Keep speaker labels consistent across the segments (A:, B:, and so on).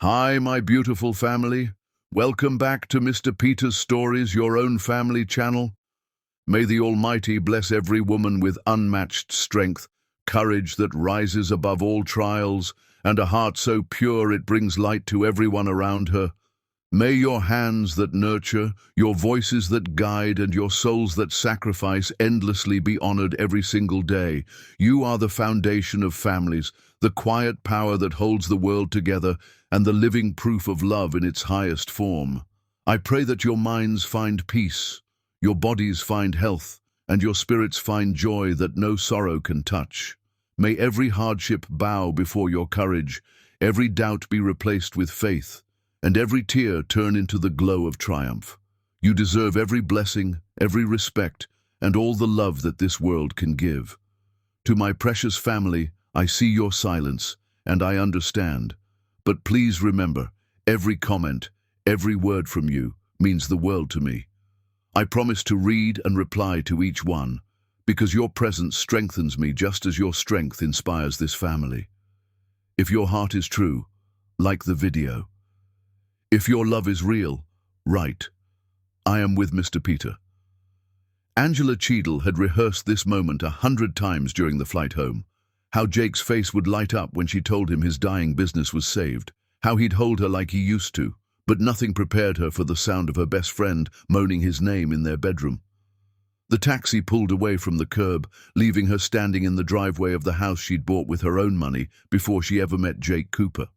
A: Hi, my beautiful family. Welcome back to Mr. Peter's Stories, your own family channel. May the Almighty bless every woman with unmatched strength, courage that rises above all trials, and a heart so pure it brings light to everyone around her. May your hands that nurture, your voices that guide, and your souls that sacrifice endlessly be honored every single day. You are the foundation of families, the quiet power that holds the world together, and the living proof of love in its highest form. I pray that your minds find peace, your bodies find health, and your spirits find joy that no sorrow can touch. May every hardship bow before your courage, every doubt be replaced with faith, and every tear turn into the glow of triumph. You deserve every blessing, every respect, and all the love that this world can give. To my precious family, I see your silence, and I understand. But please remember, every comment, every word from you means the world to me. I promise to read and reply to each one, because your presence strengthens me just as your strength inspires this family. If your heart is true, like the video. If your love is real, write, "I am with Mr. Peter." Angela Cheadle had rehearsed this moment 100 times during the flight home. How Jake's face would light up when she told him his dying business was saved. How he'd hold her like he used to, but nothing prepared her for the sound of her best friend moaning his name in their bedroom. The taxi pulled away from the curb, leaving her standing in the driveway of the house she'd bought with her own money before she ever met Jake Cooper.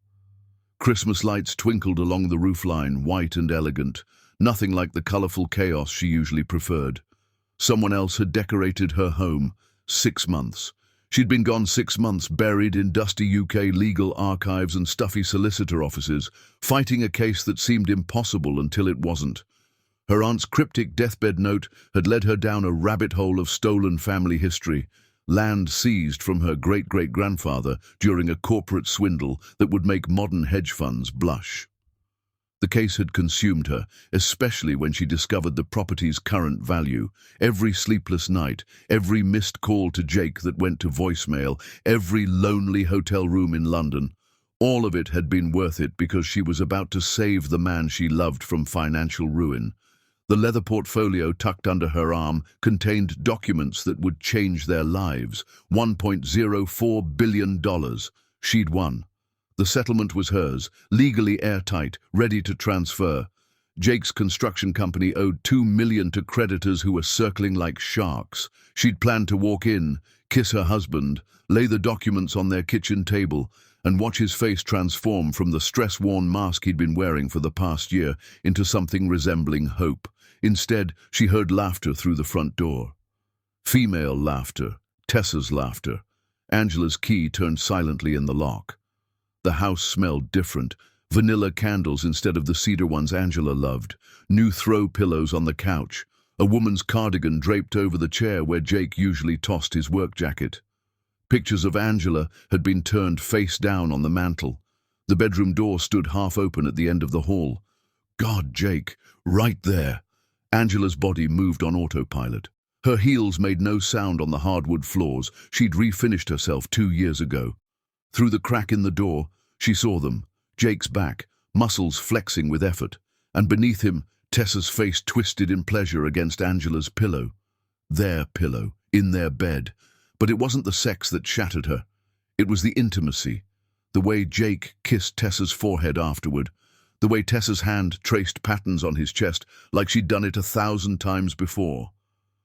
A: Christmas lights twinkled along the roofline, white and elegant, nothing like the colorful chaos she usually preferred. Someone else had decorated her home. 6 months. She'd been gone 6 months, buried in dusty UK legal archives and stuffy solicitor offices, fighting a case that seemed impossible until it wasn't. Her aunt's cryptic deathbed note had led her down a rabbit hole of stolen family history, land seized from her great-great-grandfather during a corporate swindle that would make modern hedge funds blush. The case had consumed her, especially when she discovered the property's current value. Every sleepless night, every missed call to Jake that went to voicemail, every lonely hotel room in London, all of it had been worth it because she was about to save the man she loved from financial ruin. The leather portfolio tucked under her arm contained documents that would change their lives. $1.04 billion. She'd won. The settlement was hers, legally airtight, ready to transfer. Jake's construction company owed $2 million to creditors who were circling like sharks. She'd planned to walk in, kiss her husband, lay the documents on their kitchen table, and watch his face transform from the stress-worn mask he'd been wearing for the past year into something resembling hope. Instead, she heard laughter through the front door. Female laughter, Tessa's laughter. Angela's key turned silently in the lock. The house smelled different. Vanilla candles instead of the cedar ones Angela loved. New throw pillows on the couch. A woman's cardigan draped over the chair where Jake usually tossed his work jacket. Pictures of Angela had been turned face down on the mantel. The bedroom door stood half open at the end of the hall. God, Jake, right there. Angela's body moved on autopilot. Her heels made no sound on the hardwood floors. She'd refinished herself 2 years ago. Through the crack in the door, she saw them. Jake's back, muscles flexing with effort, and beneath him, Tessa's face twisted in pleasure against Angela's pillow. Their pillow, in their bed. But it wasn't the sex that shattered her. It was the intimacy. The way Jake kissed Tessa's forehead afterward. The way Tessa's hand traced patterns on his chest like she'd done it 1,000 times before.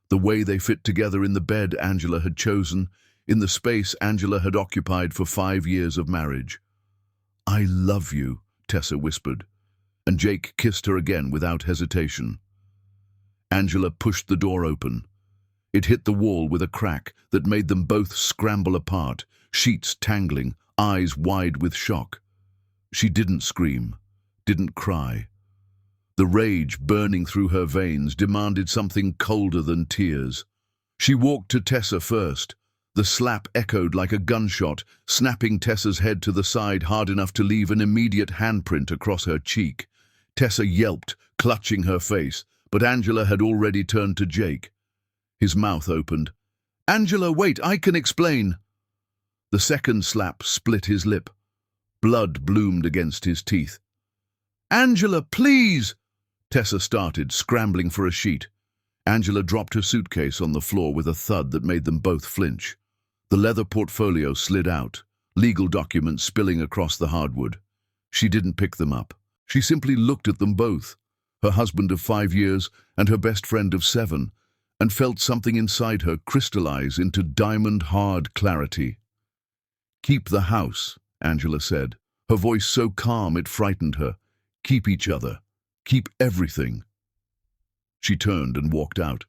A: The way they fit together in the bed Angela had chosen, in the space Angela had occupied for 5 years of marriage. "I love you," Tessa whispered, and Jake kissed her again without hesitation. Angela pushed the door open. It hit the wall with a crack that made them both scramble apart, sheets tangling, eyes wide with shock. She didn't scream, didn't cry. The rage burning through her veins demanded something colder than tears. She walked to Tessa first. The slap echoed like a gunshot, snapping Tessa's head to the side hard enough to leave an immediate handprint across her cheek. Tessa yelped, clutching her face, but Angela had already turned to Jake. His mouth opened. "Angela, wait, I can explain." The second slap split his lip. Blood bloomed against his teeth. "Angela, please!" Tessa started, scrambling for a sheet. Angela dropped her suitcase on the floor with a thud that made them both flinch. The leather portfolio slid out, legal documents spilling across the hardwood. She didn't pick them up. She simply looked at them both, her husband of 5 years and her best friend of 7, and felt something inside her crystallize into diamond-hard clarity. "Keep the house," Angela said, her voice so calm it frightened her. "Keep each other. Keep everything." She turned and walked out.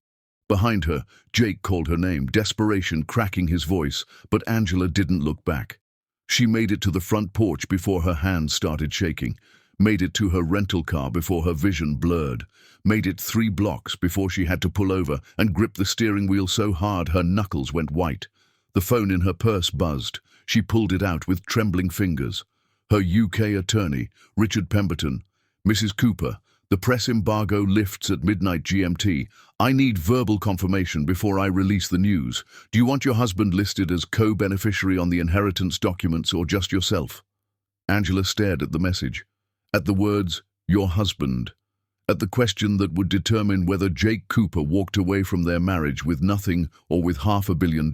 A: Behind her, Jake called her name, desperation cracking his voice, but Angela didn't look back. She made it to the front porch before her hands started shaking, made it to her rental car before her vision blurred, made it 3 blocks before she had to pull over and grip the steering wheel so hard her knuckles went white. The phone in her purse buzzed. She pulled it out with trembling fingers. Her UK attorney, Richard Pemberton. "Mrs. Cooper, the press embargo lifts at midnight GMT. I need verbal confirmation before I release the news. Do you want your husband listed as co-beneficiary on the inheritance documents or just yourself?" Angela stared at the message, at the words, "your husband," at the question that would determine whether Jake Cooper walked away from their marriage with nothing or with $500 million.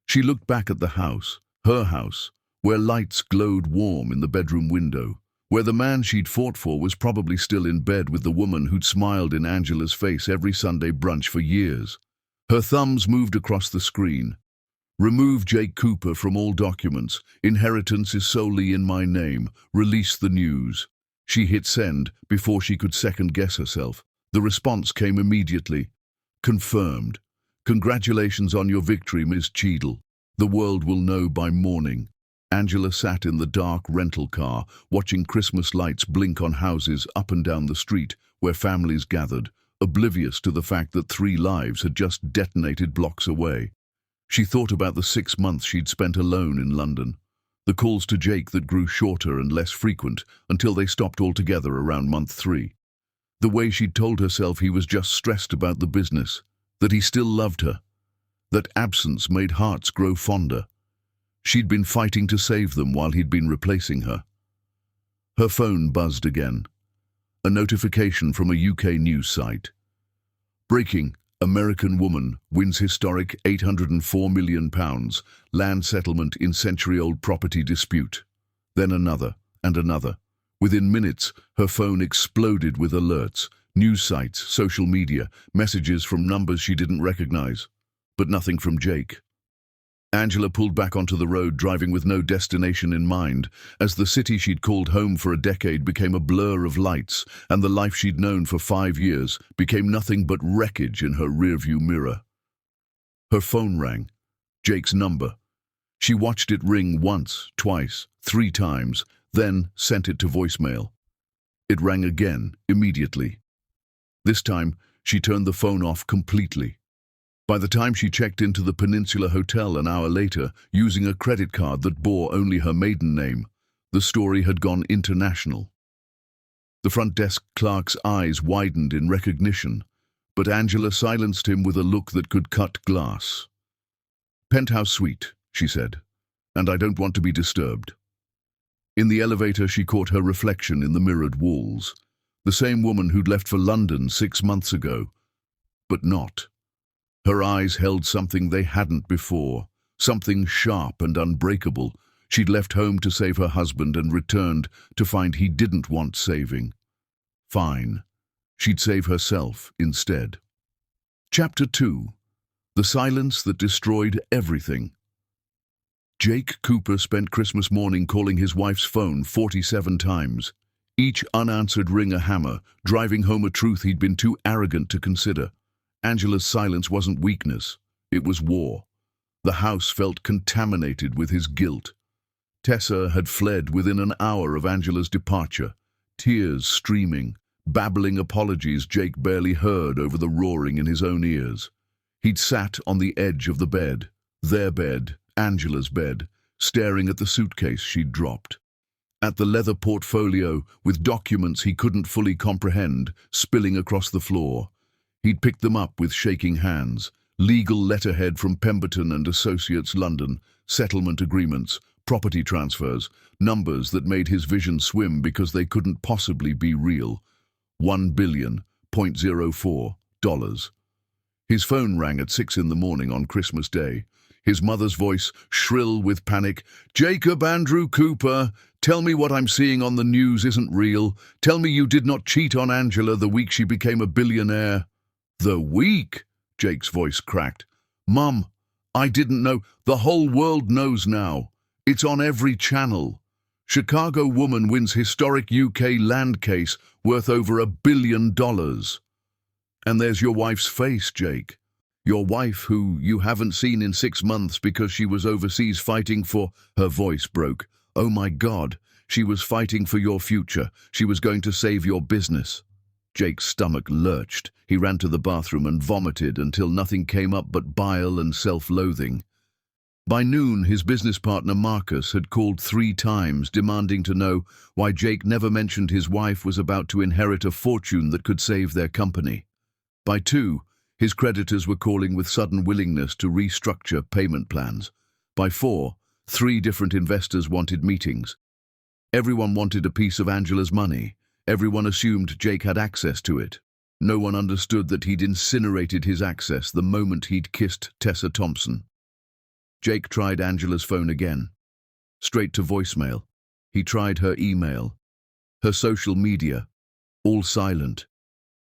A: She looked back at the house, her house, where lights glowed warm in the bedroom window, where the man she'd fought for was probably still in bed with the woman who'd smiled in Angela's face every Sunday brunch for years. Her thumbs moved across the screen. "Remove Jake Cooper from all documents. Inheritance is solely in my name. Release the news." She hit send before she could second-guess herself. The response came immediately. "Confirmed. Congratulations on your victory, Ms. Cheadle. The world will know by morning." Angela sat in the dark rental car, watching Christmas lights blink on houses up and down the street where families gathered, oblivious to the fact that 3 lives had just detonated blocks away. She thought about the 6 months she'd spent alone in London, the calls to Jake that grew shorter and less frequent until they stopped altogether around month 3. The way she'd told herself he was just stressed about the business, that he still loved her, that absence made hearts grow fonder. She'd been fighting to save them while he'd been replacing her. Her phone buzzed again. A notification from a UK news site. "Breaking. American woman wins historic £804 million land settlement in century-old property dispute." Then another, and another. Within minutes, her phone exploded with alerts, news sites, social media, messages from numbers she didn't recognize. But nothing from Jake. Angela pulled back onto the road, driving with no destination in mind, as the city she'd called home for a decade became a blur of lights, and the life she'd known for 5 years became nothing but wreckage in her rearview mirror. Her phone rang. Jake's number. She watched it ring once, twice, 3 times, then sent it to voicemail. It rang again, immediately. This time, she turned the phone off completely. By the time she checked into the Peninsula Hotel an hour later, using a credit card that bore only her maiden name, the story had gone international. The front desk clerk's eyes widened in recognition, but Angela silenced him with a look that could cut glass. "Penthouse suite," she said, "and I don't want to be disturbed." In the elevator, she caught her reflection in the mirrored walls. The same woman who'd left for London 6 months ago, but not. Her eyes held something they hadn't before, something sharp and unbreakable. She'd left home to save her husband and returned to find he didn't want saving. Fine. She'd save herself instead. Chapter 2. The silence that destroyed everything. Jake Cooper spent Christmas morning calling his wife's phone 47 times, each unanswered ring a hammer, driving home a truth he'd been too arrogant to consider. Angela's silence wasn't weakness, it was war. The house felt contaminated with his guilt. Tessa had fled within an hour of Angela's departure, tears streaming, babbling apologies Jake barely heard over the roaring in his own ears. He'd sat on the edge of the bed, their bed, Angela's bed, staring at the suitcase she'd dropped. At the leather portfolio with documents he couldn't fully comprehend, spilling across the floor. He'd picked them up with shaking hands, legal letterhead from Pemberton and Associates London, settlement agreements, property transfers, numbers that made his vision swim because they couldn't possibly be real. $1 billion.04. His phone rang at 6 in the morning on Christmas Day. His mother's voice, shrill with panic. "Jacob Andrew Cooper, tell me what I'm seeing on the news isn't real. Tell me you did not cheat on Angela the week she became a billionaire." "The week?" Jake's voice cracked. "Mum, I didn't know. The whole world knows now. It's on every channel. Chicago woman wins historic UK land case worth over $1 billion. And there's your wife's face, Jake. Your wife, who you haven't seen in 6 months because she was overseas fighting for—" Her voice broke. "Oh my God, she was fighting for your future. She was going to save your business." Jake's stomach lurched. He ran to the bathroom and vomited until nothing came up but bile and self-loathing. By noon, his business partner Marcus had called 3 times, demanding to know why Jake never mentioned his wife was about to inherit a fortune that could save their company. By 2, his creditors were calling with sudden willingness to restructure payment plans. By 4, 3 different investors wanted meetings. Everyone wanted a piece of Angela's money. Everyone assumed Jake had access to it. No one understood that he'd incinerated his access the moment he'd kissed Tessa Thompson. Jake tried Angela's phone again. Straight to voicemail. He tried her email. Her social media. All silent.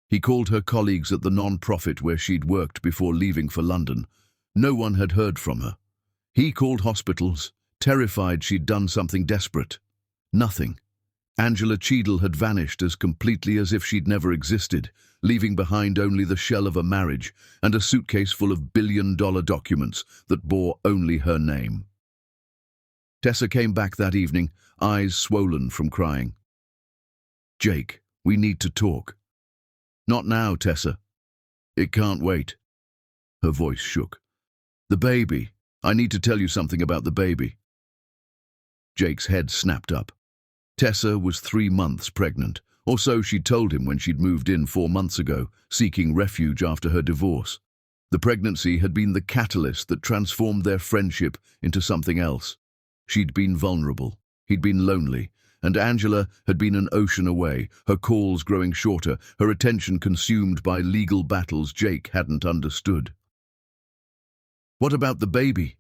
A: He called her colleagues at the non-profit where she'd worked before leaving for London. No one had heard from her. He called hospitals, terrified she'd done something desperate. Nothing. Angela Cheadle had vanished as completely as if she'd never existed, leaving behind only the shell of a marriage and a suitcase full of billion-dollar documents that bore only her name. Tessa came back that evening, eyes swollen from crying. "Jake, we need to talk." "Not now, Tessa. It can't wait." Her voice shook. "The baby. I need to tell you something about the baby." Jake's head snapped up. Tessa was 3 months pregnant, or so she'd told him when she'd moved in 4 months ago, seeking refuge after her divorce. The pregnancy had been the catalyst that transformed their friendship into something else. She'd been vulnerable. He'd been lonely. And Angela had been an ocean away, her calls growing shorter, her attention consumed by legal battles Jake hadn't understood. "What about the baby?"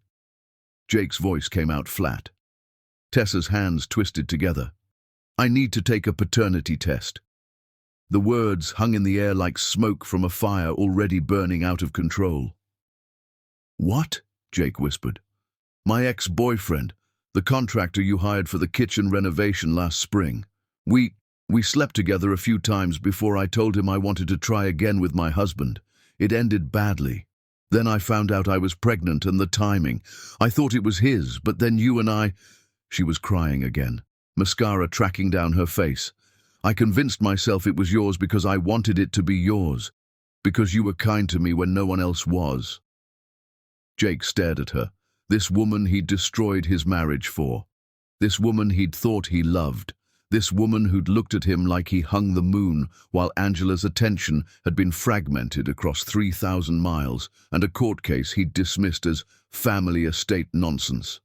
A: Jake's voice came out flat. Tessa's hands twisted together. "I need to take a paternity test." The words hung in the air like smoke from a fire already burning out of control. "What?" Jake whispered. "My ex-boyfriend. The contractor you hired for the kitchen renovation last spring. We slept together a few times before I told him I wanted to try again with my husband. It ended badly. Then I found out I was pregnant and the timing. I thought it was his, but then you and I—" She was crying again, mascara tracking down her face. "I convinced myself it was yours because I wanted it to be yours. Because you were kind to me when no one else was." Jake stared at her. This woman he'd destroyed his marriage for. This woman he'd thought he loved. This woman who'd looked at him like he hung the moon while Angela's attention had been fragmented across 3,000 miles and a court case he'd dismissed as family estate nonsense.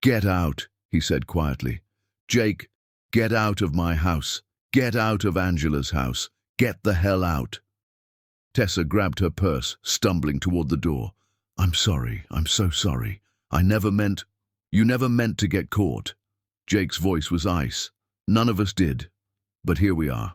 A: "Get out," he said quietly. "Jake, get out of my house. Get out of Angela's house. Get the hell out." Tessa grabbed her purse, stumbling toward the door. I'm so sorry. I never meant—" "You never meant to get caught." Jake's voice was ice. "None of us did. But here we are."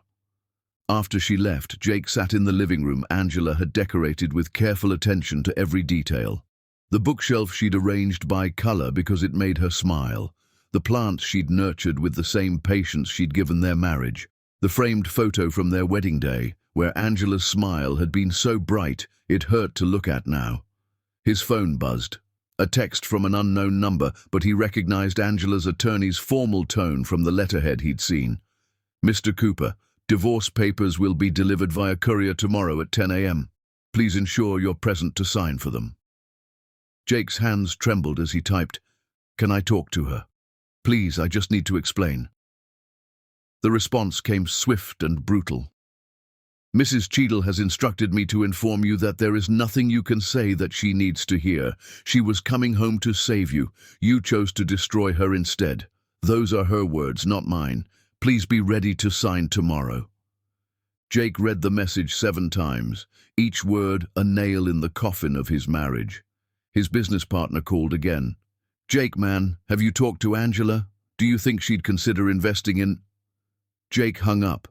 A: After she left, Jake sat in the living room Angela had decorated with careful attention to every detail. The bookshelf she'd arranged by color because it made her smile. The plants she'd nurtured with the same patience she'd given their marriage. The framed photo from their wedding day, where Angela's smile had been so bright it hurt to look at now. His phone buzzed. A text from an unknown number, but he recognized Angela's attorney's formal tone from the letterhead he'd seen. "Mr. Cooper, divorce papers will be delivered via courier tomorrow at 10 a.m. Please ensure you're present to sign for them." Jake's hands trembled as he typed, "Can I talk to her? Please, I just need to explain." The response came swift and brutal. Mrs. Cheadle has instructed me to inform you that there is nothing you can say that she needs to hear. She was coming home to save you. You chose to destroy her instead. Those are her words, not mine. Please be ready to sign tomorrow." Jake read the message 7 times, each word a nail in the coffin of his marriage. His business partner called again. "Jake, man, have you talked to Angela? Do you think she'd consider investing in—" Jake hung up.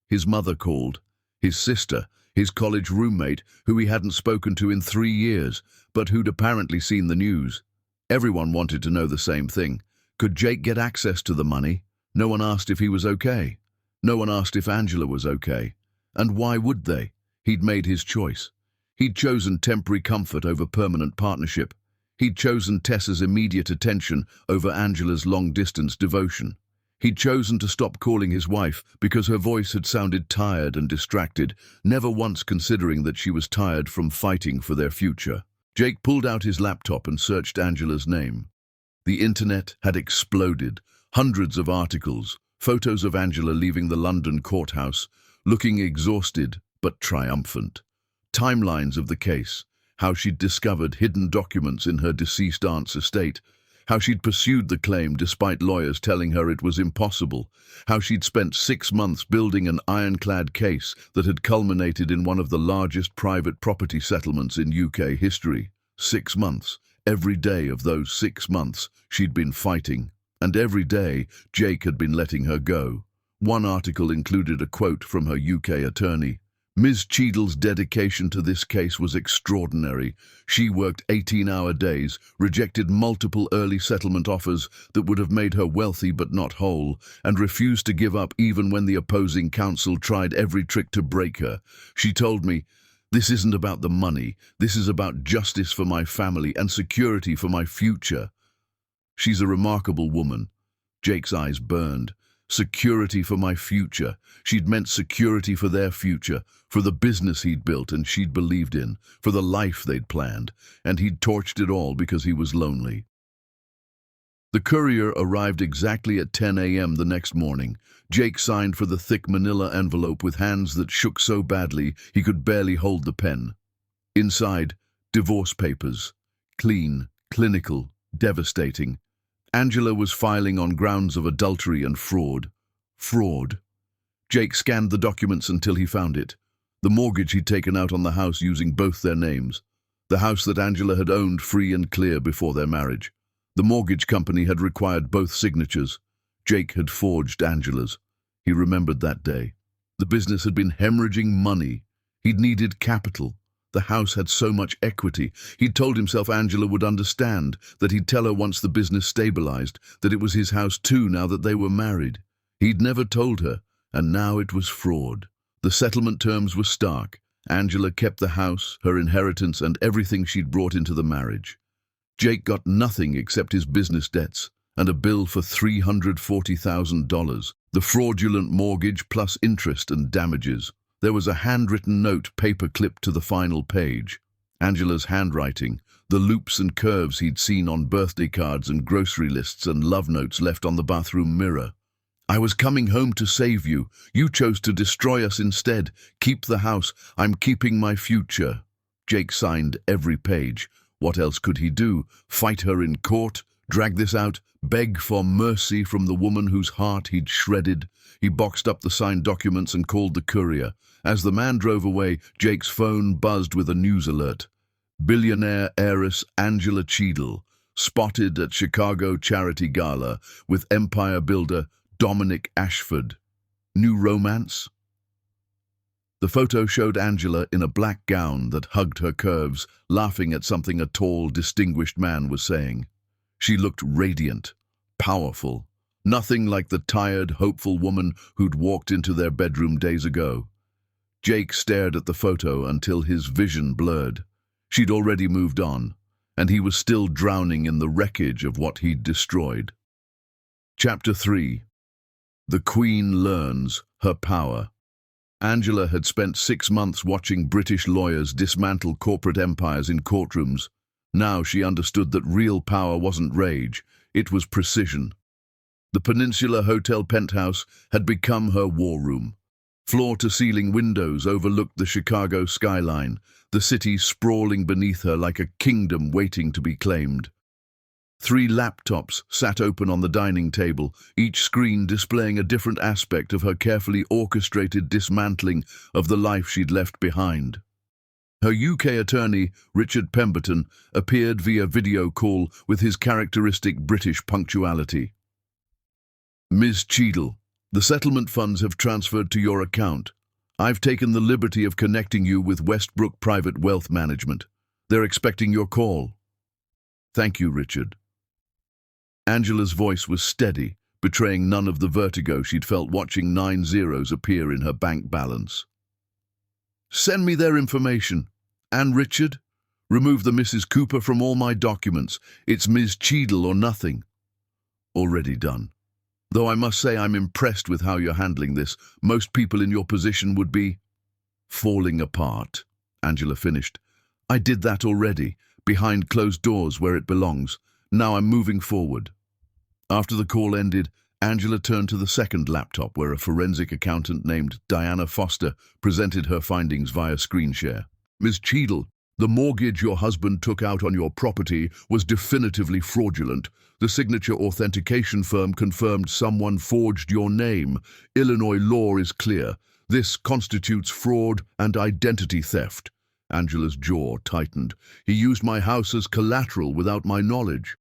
A: His mother called. His sister, his college roommate, who he hadn't spoken to in 3 years, but who'd apparently seen the news. Everyone wanted to know the same thing. Could Jake get access to the money? No one asked if he was okay. No one asked if Angela was okay. And why would they? He'd made his choice. He'd chosen temporary comfort over permanent partnership. He'd chosen Tessa's immediate attention over Angela's long-distance devotion. He'd chosen to stop calling his wife because her voice had sounded tired and distracted, never once considering that she was tired from fighting for their future. Jake pulled out his laptop and searched Angela's name. The internet had exploded. Hundreds of articles, photos of Angela leaving the London courthouse, looking exhausted but triumphant. Timelines of the case, how she'd discovered hidden documents in her deceased aunt's estate, how she'd pursued the claim despite lawyers telling her it was impossible, how she'd spent 6 months building an ironclad case that had culminated in one of the largest private property settlements in UK history. 6 months. Every day of those 6 months, she'd been fighting. And every day, Jake had been letting her go. One article included a quote from her UK attorney. Ms. Cheadle's dedication to this case was extraordinary. She worked 18-hour days, rejected multiple early settlement offers that would have made her wealthy but not whole, and refused to give up even when the opposing counsel tried every trick to break her. She told me, "This isn't about the money. This is about justice for my family and security for my future." She's a remarkable woman. Jake's eyes burned. Security for my future. She'd meant security for their future, for the business he'd built and she'd believed in, for the life they'd planned, and he'd torched it all because he was lonely. The courier arrived exactly at 10 a.m. the next morning. Jake signed for the thick manila envelope with hands that shook so badly he could barely hold the pen. Inside, divorce papers. Clean, clinical, devastating. Angela was filing on grounds of adultery and fraud. Fraud. Jake scanned the documents until he found it. The mortgage he'd taken out on the house using both their names. The house that Angela had owned free and clear before their marriage. The mortgage company had required both signatures. Jake had forged Angela's. He remembered that day. The business had been hemorrhaging money. He'd needed capital. The house had so much equity. He'd told himself Angela would understand, that he'd tell her once the business stabilized, that it was his house too now that they were married. He'd never told her, and now it was fraud. The settlement terms were stark. Angela kept the house, her inheritance, and everything she'd brought into the marriage. Jake got nothing except his business debts and a bill for $340,000, the fraudulent mortgage plus interest and damages. There was a handwritten note paper-clipped to the final page. Angela's handwriting, the loops and curves he'd seen on birthday cards and grocery lists and love notes left on the bathroom mirror. "I was coming home to save you. You chose to destroy us instead. Keep the house. I'm keeping my future." Jake signed every page. What else could he do? Fight her in court? Drag this out? Beg for mercy from the woman whose heart he'd shredded? He boxed up the signed documents and called the courier. As the man drove away, Jake's phone buzzed with a news alert. Billionaire heiress Angela Cheadle, spotted at Chicago charity gala with empire builder Dominic Ashford. New romance? The photo showed Angela in a black gown that hugged her curves, laughing at something a tall, distinguished man was saying. She looked radiant, powerful, nothing like the tired, hopeful woman who'd walked into their bedroom days ago. Jake stared at the photo until his vision blurred. She'd already moved on, and he was still drowning in the wreckage of what he'd destroyed. Chapter 3. The Queen Learns Her Power. Angela had spent 6 months watching British lawyers dismantle corporate empires in courtrooms. Now she understood that real power wasn't rage, it was precision. The Peninsula Hotel penthouse had become her war room. Floor-to-ceiling windows overlooked the Chicago skyline, the city sprawling beneath her like a kingdom waiting to be claimed. 3 laptops sat open on the dining table, each screen displaying a different aspect of her carefully orchestrated dismantling of the life she'd left behind. Her UK attorney, Richard Pemberton, appeared via video call with his characteristic British punctuality. "Ms. Cheadle, the settlement funds have transferred to your account. I've taken the liberty of connecting you with Westbrook Private Wealth Management. They're expecting your call." "Thank you, Richard." Angela's voice was steady, betraying none of the vertigo she'd felt watching 9 zeros appear in her bank balance. "Send me their information. And Richard, remove the Mrs. Cooper from all my documents. It's Ms. Cheadle or nothing." "Already done. Though I must say I'm impressed with how you're handling this. Most people in your position would be falling apart," Angela finished. "I did that already, behind closed doors where it belongs. Now I'm moving forward." After the call ended, Angela turned to the second laptop where a forensic accountant named Diana Foster presented her findings via screen share. "Ms. Cheadle, the mortgage your husband took out on your property was definitively fraudulent. The signature authentication firm confirmed someone forged your name. Illinois law is clear. This constitutes fraud and identity theft." Angela's jaw tightened. "He used my house as collateral without my knowledge."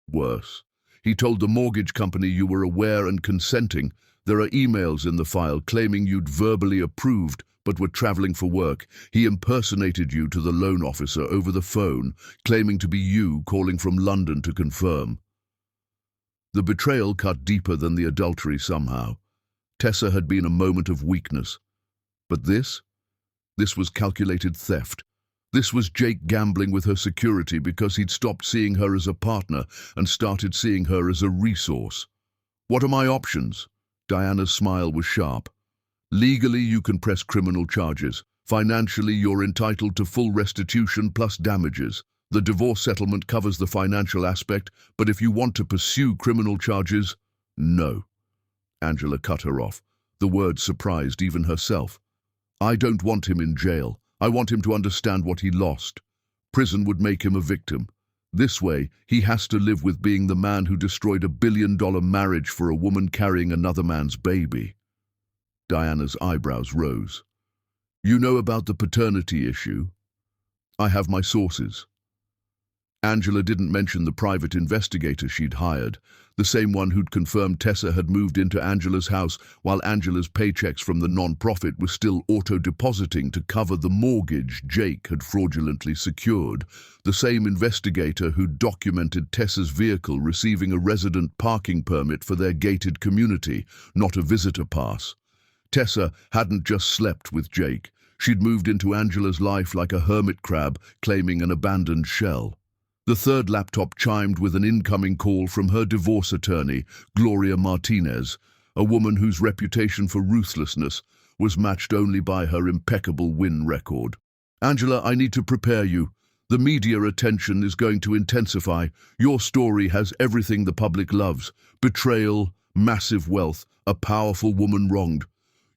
A: "Worse. He told the mortgage company you were aware and consenting. There are emails in the file claiming you'd verbally approved but were traveling for work. He impersonated you to the loan officer over the phone, claiming to be you calling from London to confirm." The betrayal cut deeper than the adultery somehow. Tessa had been a moment of weakness. But this was calculated theft. This was Jake gambling with her security because he'd stopped seeing her as a partner and started seeing her as a resource. "What are my options?" Diana's smile was sharp. "Legally, you can press criminal charges. Financially, you're entitled to full restitution plus damages. The divorce settlement covers the financial aspect, but if you want to pursue criminal charges, no." Angela cut her off. The word surprised even herself. "I don't want him in jail. I want him to understand what he lost. Prison would make him a victim. This way, he has to live with being the man who destroyed $1 billion marriage for a woman carrying another man's baby." Diana's eyebrows rose. "You know about the paternity issue?" "I have my sources." Angela didn't mention the private investigator she'd hired, the same one who'd confirmed Tessa had moved into Angela's house while Angela's paychecks from the non-profit were still auto-depositing to cover the mortgage Jake had fraudulently secured, the same investigator who'd documented Tessa's vehicle receiving a resident parking permit for their gated community, not a visitor pass. Tessa hadn't just slept with Jake. She'd moved into Angela's life like a hermit crab, claiming an abandoned shell. The third laptop chimed with an incoming call from her divorce attorney, Gloria Martinez, a woman whose reputation for ruthlessness was matched only by her impeccable win record. "Angela, I need to prepare you. The media attention is going to intensify. Your story has everything the public loves: betrayal, massive wealth, a powerful woman wronged.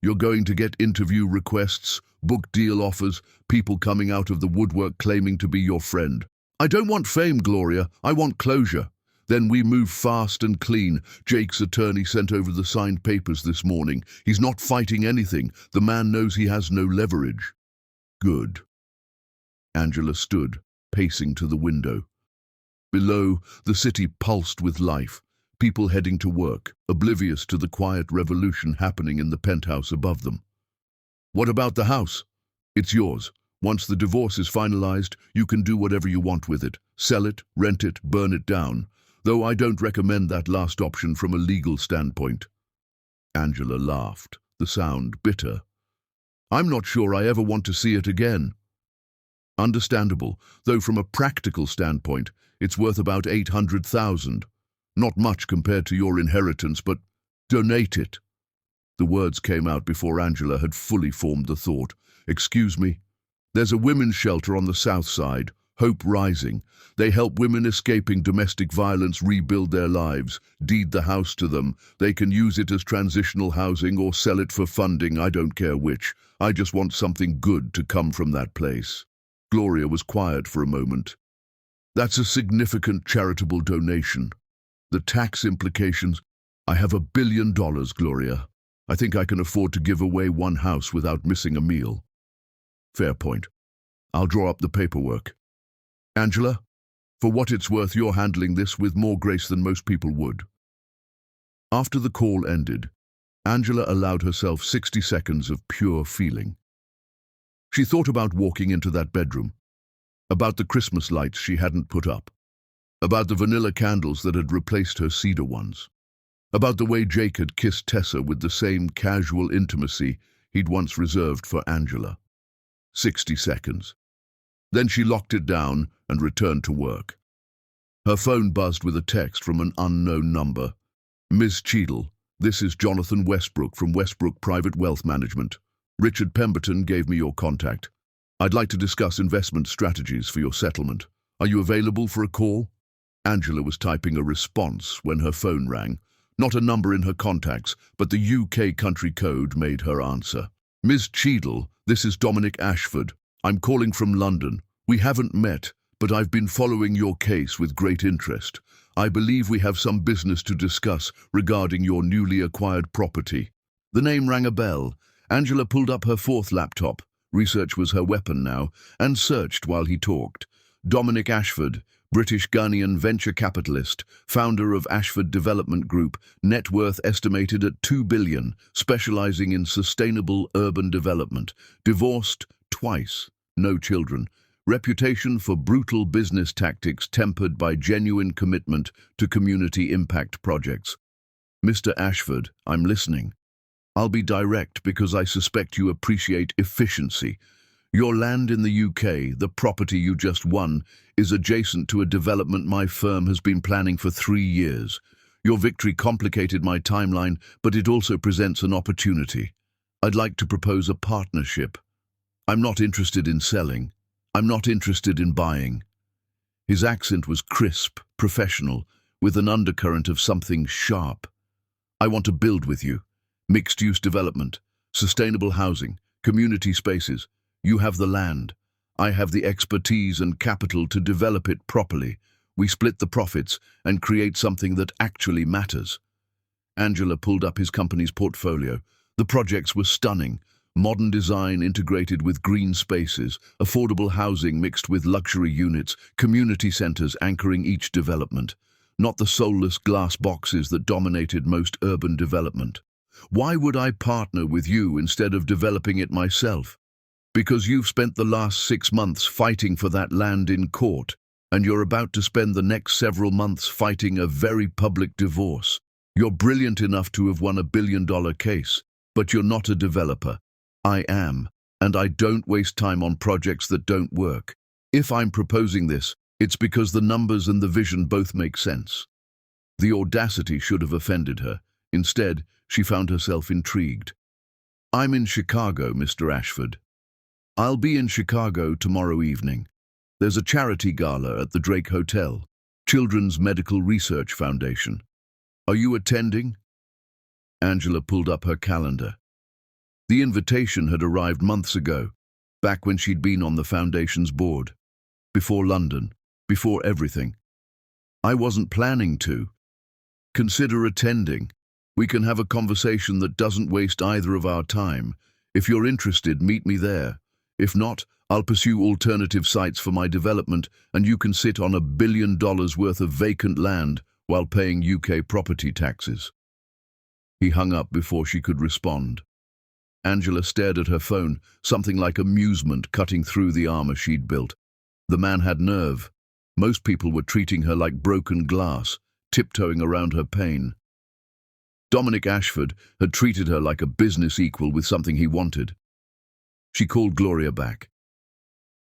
A: You're going to get interview requests, book deal offers, people coming out of the woodwork claiming to be your friend. I don't want fame, Gloria. I want closure. Then we move fast and clean. Jake's attorney sent over the signed papers this morning. He's not fighting anything. The man knows he has no leverage." "Good." Angela stood, pacing to the window. Below, the city pulsed with life. People heading to work, oblivious to the quiet revolution happening in the penthouse above them. "What about the house?" "It's yours. Once the divorce is finalized, you can do whatever you want with it. Sell it, rent it, burn it down. Though I don't recommend that last option from a legal standpoint." Angela laughed, the sound bitter. "I'm not sure I ever want to see it again." "Understandable, though from a practical standpoint, it's worth about $800,000. Not much compared to your inheritance, but donate it." The words came out before Angela had fully formed the thought. "Excuse me? There's a women's shelter on the south side. Hope Rising. They help women escaping domestic violence rebuild their lives, deed the house to them. They can use it as transitional housing or sell it for funding, I don't care which. I just want something good to come from that place. Gloria was quiet for a moment. That's a significant charitable donation. The tax implications. I have $1 billion, Gloria. I think I can afford to give away one house without missing a meal. Fair point. I'll draw up the paperwork. Angela, for what it's worth, you're handling this with more grace than most people would. After the call ended, Angela allowed herself 60 seconds of pure feeling. She thought about walking into that bedroom, about the Christmas lights she hadn't put up, about the vanilla candles that had replaced her cedar ones, about the way Jake had kissed Tessa with the same casual intimacy he'd once reserved for Angela. 60 seconds. Then she locked it down and returned to work. Her phone buzzed with a text from an unknown number. Ms. Cheadle, this is Jonathan Westbrook from Westbrook Private Wealth Management. Richard Pemberton gave me your contact. I'd like to discuss investment strategies for your settlement. Are you available for a call? Angela was typing a response when her phone rang. Not a number in her contacts, but the UK country code made her answer. Ms. Cheadle, this is Dominic Ashford. I'm calling from London. We haven't met, but I've been following your case with great interest. I believe we have some business to discuss regarding your newly acquired property. The name rang a bell. Angela pulled up her fourth laptop. Research was her weapon now, and searched while he talked. Dominic Ashford, British Ghanaian venture capitalist, founder of Ashford Development Group, net worth estimated at $2 billion, specializing in sustainable urban development, divorced twice, no children, reputation for brutal business tactics tempered by genuine commitment to community impact projects. Mr. Ashford, I'm listening. I'll be direct because I suspect you appreciate efficiency. Your land in the UK, the property you just won, is adjacent to a development my firm has been planning for 3 years. Your victory complicated my timeline, but it also presents an opportunity. I'd like to propose a partnership. I'm not interested in selling. I'm not interested in buying. His accent was crisp, professional, with an undercurrent of something sharp. I want to build with you. Mixed-use development, sustainable housing, community spaces. You have the land. I have the expertise and capital to develop it properly. We split the profits and create something that actually matters. Angela pulled up his company's portfolio. The projects were stunning. Modern design integrated with green spaces, affordable housing mixed with luxury units, community centers anchoring each development. Not the soulless glass boxes that dominated most urban development. Why would I partner with you instead of developing it myself? Because you've spent the last 6 months fighting for that land in court, and you're about to spend the next several months fighting a very public divorce. You're brilliant enough to have won $1 billion case, but you're not a developer. I am, and I don't waste time on projects that don't work. If I'm proposing this, it's because the numbers and the vision both make sense. The audacity should have offended her. Instead, she found herself intrigued. I'm in Chicago, Mr. Ashford. I'll be in Chicago tomorrow evening. There's a charity gala at the Drake Hotel, Children's Medical Research Foundation. Are you attending? Angela pulled up her calendar. The invitation had arrived months ago, back when she'd been on the foundation's board. Before London, before everything. I wasn't planning to. Consider attending. We can have a conversation that doesn't waste either of our time. If you're interested, meet me there. If not, I'll pursue alternative sites for my development, and you can sit on $1 billion worth of vacant land while paying UK property taxes. He hung up before she could respond. Angela stared at her phone, something like amusement cutting through the armor she'd built. The man had nerve. Most people were treating her like broken glass, tiptoeing around her pain. Dominic Ashford had treated her like a business equal with something he wanted. She called Gloria back.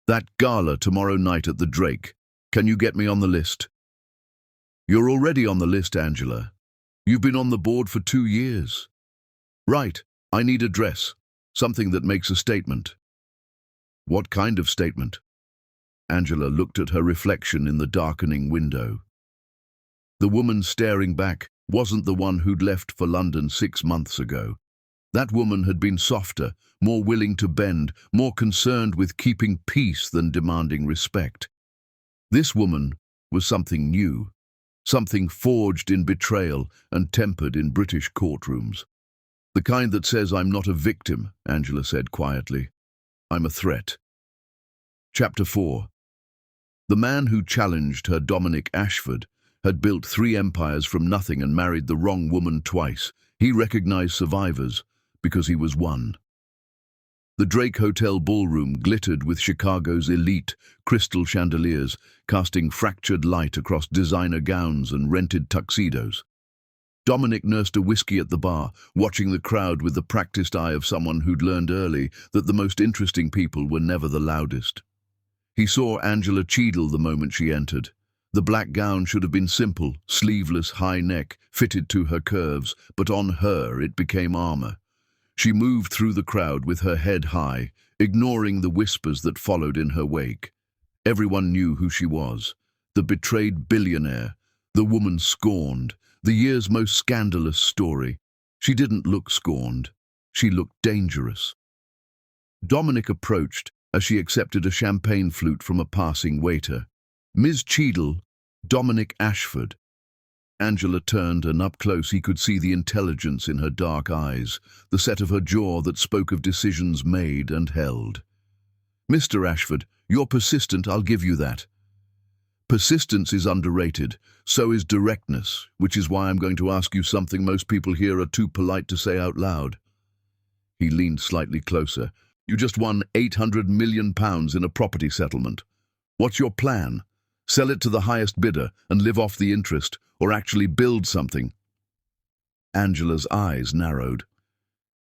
A: That gala tomorrow night at the Drake. Can you get me on the list? You're already on the list, Angela. You've been on the board for 2 years. Right, I need a dress. Something that makes a statement. What kind of statement? Angela looked at her reflection in the darkening window. The woman staring back wasn't the one who'd left for London 6 months ago. That woman had been softer, more willing to bend, more concerned with keeping peace than demanding respect. This woman was something new, something forged in betrayal and tempered in British courtrooms. The kind that says, "I'm not a victim," Angela said quietly. "I'm a threat." Chapter 4. The man who challenged her, Dominic Ashford, had built 3 empires from nothing and married the wrong woman twice. He recognized survivors because he was one. The Drake Hotel ballroom glittered with Chicago's elite crystal chandeliers, casting fractured light across designer gowns and rented tuxedos. Dominic nursed a whiskey at the bar, watching the crowd with the practiced eye of someone who'd learned early that the most interesting people were never the loudest. He saw Angela Cheadle the moment she entered. The black gown should have been simple, sleeveless, high neck, fitted to her curves, but on her it became armor. She moved through the crowd with her head high, ignoring the whispers that followed in her wake. Everyone knew who she was, the betrayed billionaire, the woman scorned, the year's most scandalous story. She didn't look scorned. She looked dangerous. Dominic approached as she accepted a champagne flute from a passing waiter. "Ms. Cheadle, Dominic Ashford." Angela turned, and up close he could see the intelligence in her dark eyes, the set of her jaw that spoke of decisions made and held. "Mr. Ashford, you're persistent, I'll give you that. Persistence is underrated, so is directness, which is why I'm going to ask you something most people here are too polite to say out loud." He leaned slightly closer. "You just won £800 million in a property settlement. What's your plan? Sell it to the highest bidder and live off the interest, or actually build something?" Angela's eyes narrowed.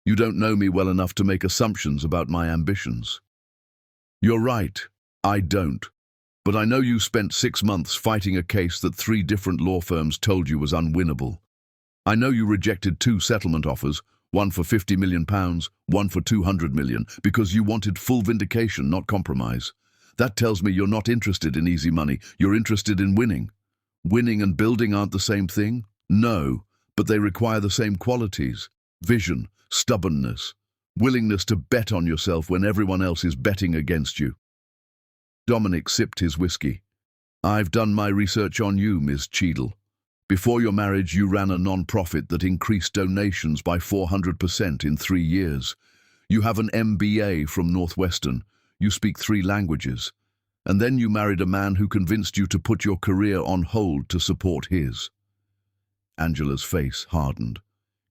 A: "You don't know me well enough to make assumptions about my ambitions." "You're right, I don't. But I know you spent 6 months fighting a case that 3 different law firms told you was unwinnable. I know you rejected 2 settlement offers, one for £50 million, one for £200 million, because you wanted full vindication, not compromise. That tells me you're not interested in easy money, you're interested in winning. Winning and building aren't the same thing? No, but they require the same qualities: vision, stubbornness, willingness to bet on yourself when everyone else is betting against you." Dominic sipped his whiskey. "I've done my research on you, Ms. Cheadle. Before your marriage, you ran a non-profit that increased donations by 400% in 3 years. You have an MBA from Northwestern. You speak 3 languages. And then you married a man who convinced you to put your career on hold to support his." Angela's face hardened.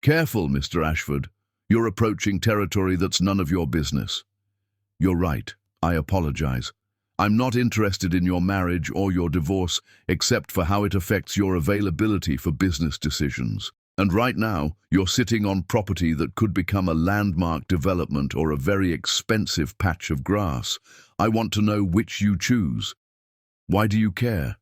A: "Careful, Mr. Ashford. You're approaching territory that's none of your business." "You're right. I apologize. I'm not interested in your marriage or your divorce, except for how it affects your availability for business decisions. And right now, you're sitting on property that could become a landmark development or a very expensive patch of grass. I want to know which you choose." "Why do you care?"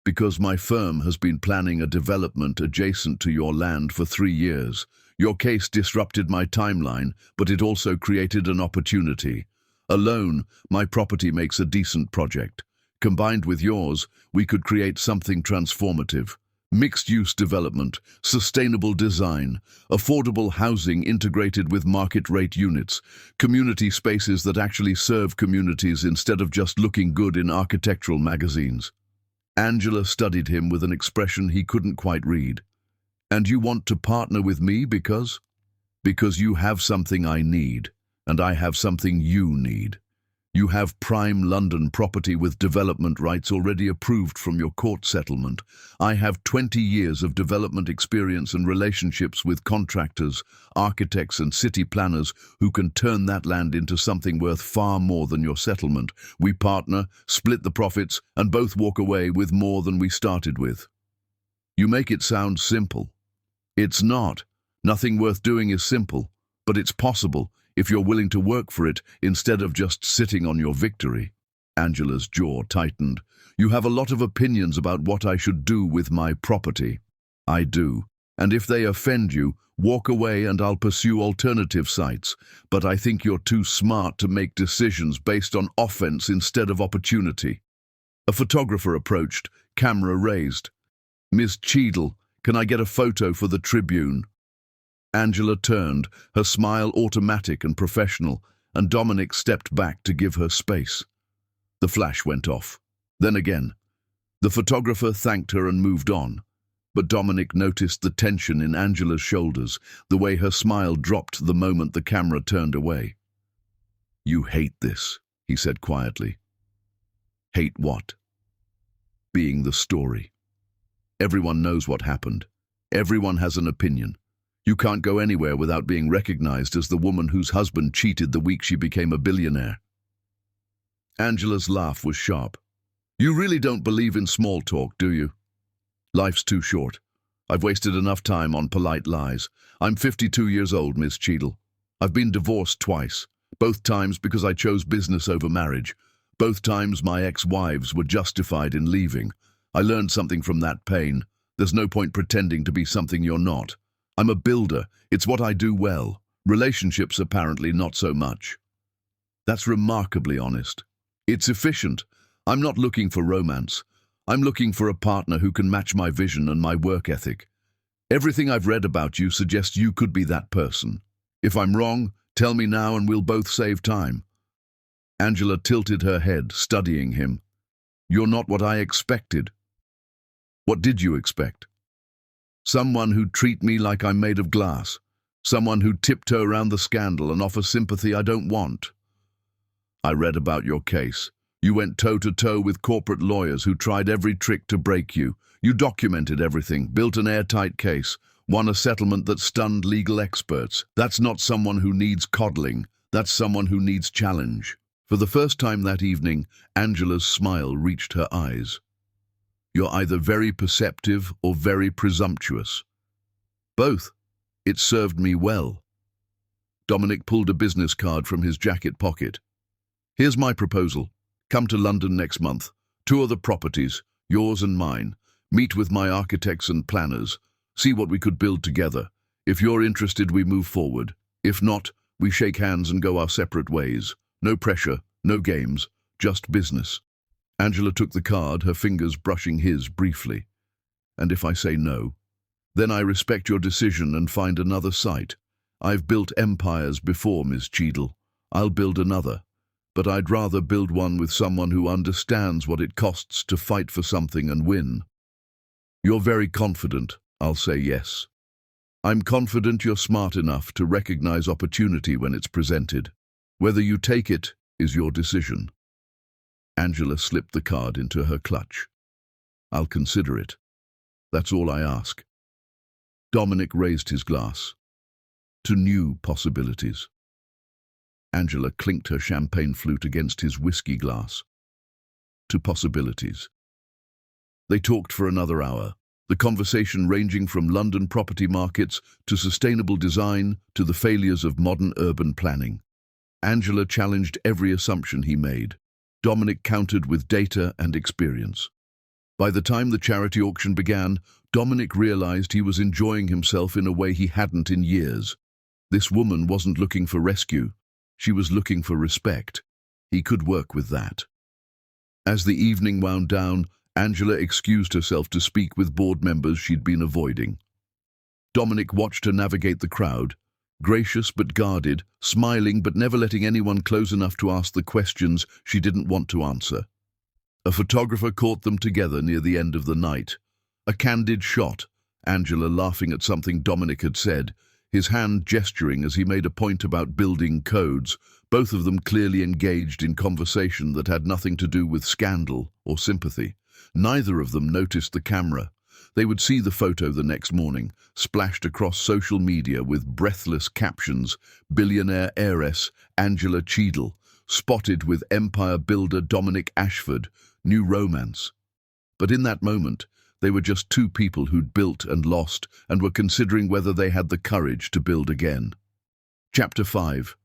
A: "Because my firm has been planning a development adjacent to your land for 3 years. Your case disrupted my timeline, but it also created an opportunity. Alone, my property makes a decent project. Combined with yours, we could create something transformative. Mixed-use development, sustainable design, affordable housing integrated with market-rate units, community spaces that actually serve communities instead of just looking good in architectural magazines." Angela studied him with an expression he couldn't quite read. "And you want to partner with me because?" "Because you have something I need. And I have something you need. You have prime London property with development rights already approved from your court settlement. I have 20 years of development experience and relationships with contractors, architects and city planners who can turn that land into something worth far more than your settlement. We partner, split the profits, and both walk away with more than we started with." "You make it sound simple." "It's not. Nothing worth doing is simple, but it's possible if you're willing to work for it instead of just sitting on your victory." Angela's jaw tightened. "You have a lot of opinions about what I should do with my property." "I do. And if they offend you, Walk away and I'll pursue alternative sites, but I think you're too smart to make decisions based on offense instead of opportunity." A photographer approached, camera raised. "Miss Cheadle, can I get a photo for the Tribune?" Angela turned, her smile automatic and professional, and Dominic stepped back to give her space. The flash went off. Then again. The photographer thanked her and moved on. But Dominic noticed the tension in Angela's shoulders, the way her smile dropped the moment the camera turned away. "You hate this," he said quietly. "Hate what?" "Being the story. Everyone knows what happened. Everyone has an opinion. You can't go anywhere without being recognized as the woman whose husband cheated the week she became a billionaire." Angela's laugh was sharp. "You really don't believe in small talk, do you? Life's too short. I've wasted enough time on polite lies. I'm 52 years old, Miss Cheadle. I've been divorced twice, both times because I chose business over marriage. Both times my ex-wives were justified in leaving. I learned something from that pain. There's no point pretending to be something you're not. I'm a builder. It's what I do well. Relationships, apparently, not so much." That's remarkably honest. It's efficient. I'm not looking for romance. I'm looking for a partner who can match my vision and my work ethic. Everything I've read about you suggests you could be that person. If I'm wrong, tell me now and we'll both save time. Angela tilted her head, studying him. "You're not what I expected." "What did you expect?" "Someone who'd treat me like I'm made of glass. Someone who'd tiptoe around the scandal and offer sympathy I don't want." "I read about your case. You went toe-to-toe with corporate lawyers who tried every trick to break you. You documented everything, built an airtight case, won a settlement that stunned legal experts. That's not someone who needs coddling. That's someone who needs challenge." For the first time that evening, Angela's smile reached her eyes. "You're either very perceptive or very presumptuous." "Both. It served me well." Dominic pulled a business card from his jacket pocket. "Here's my proposal. Come to London next month. Tour the properties, yours and mine. Meet with my architects and planners. See what we could build together. If you're interested, we move forward. If not, we shake hands and go our separate ways. No pressure, no games, just business." Angela took the card, her fingers brushing his briefly. "And if I say no, then I respect your decision and find another site. I've built empires before, Miss Cheadle. I'll build another. But I'd rather build one with someone who understands what it costs to fight for something and win." "You're very confident. I'll say yes." "I'm confident you're smart enough to recognize opportunity when it's presented. Whether you take it is your decision." Angela slipped the card into her clutch. "I'll consider it. That's all I ask." Dominic raised his glass. "To new possibilities." Angela clinked her champagne flute against his whiskey glass. "To possibilities." They talked for another hour, the conversation ranging from London property markets to sustainable design to the failures of modern urban planning. Angela challenged every assumption he made. Dominic countered with data and experience. By the time the charity auction began, Dominic realized he was enjoying himself in a way he hadn't in years. This woman wasn't looking for rescue. She was looking for respect. He could work with that. As the evening wound down, Angela excused herself to speak with board members she'd been avoiding. Dominic watched her navigate the crowd, gracious but guarded, smiling but never letting anyone close enough to ask the questions she didn't want to answer. A photographer caught them together near the end of the night. A candid shot, Angela laughing at something Dominic had said, his hand gesturing as he made a point about building codes, both of them clearly engaged in conversation that had nothing to do with scandal or sympathy. Neither of them noticed the camera. They would see the photo the next morning, splashed across social media with breathless captions, "Billionaire heiress Angela Cheadle, spotted with empire builder Dominic Ashford, new romance." But in that moment, they were just two people who'd built and lost and were considering whether they had the courage to build again. Chapter 5.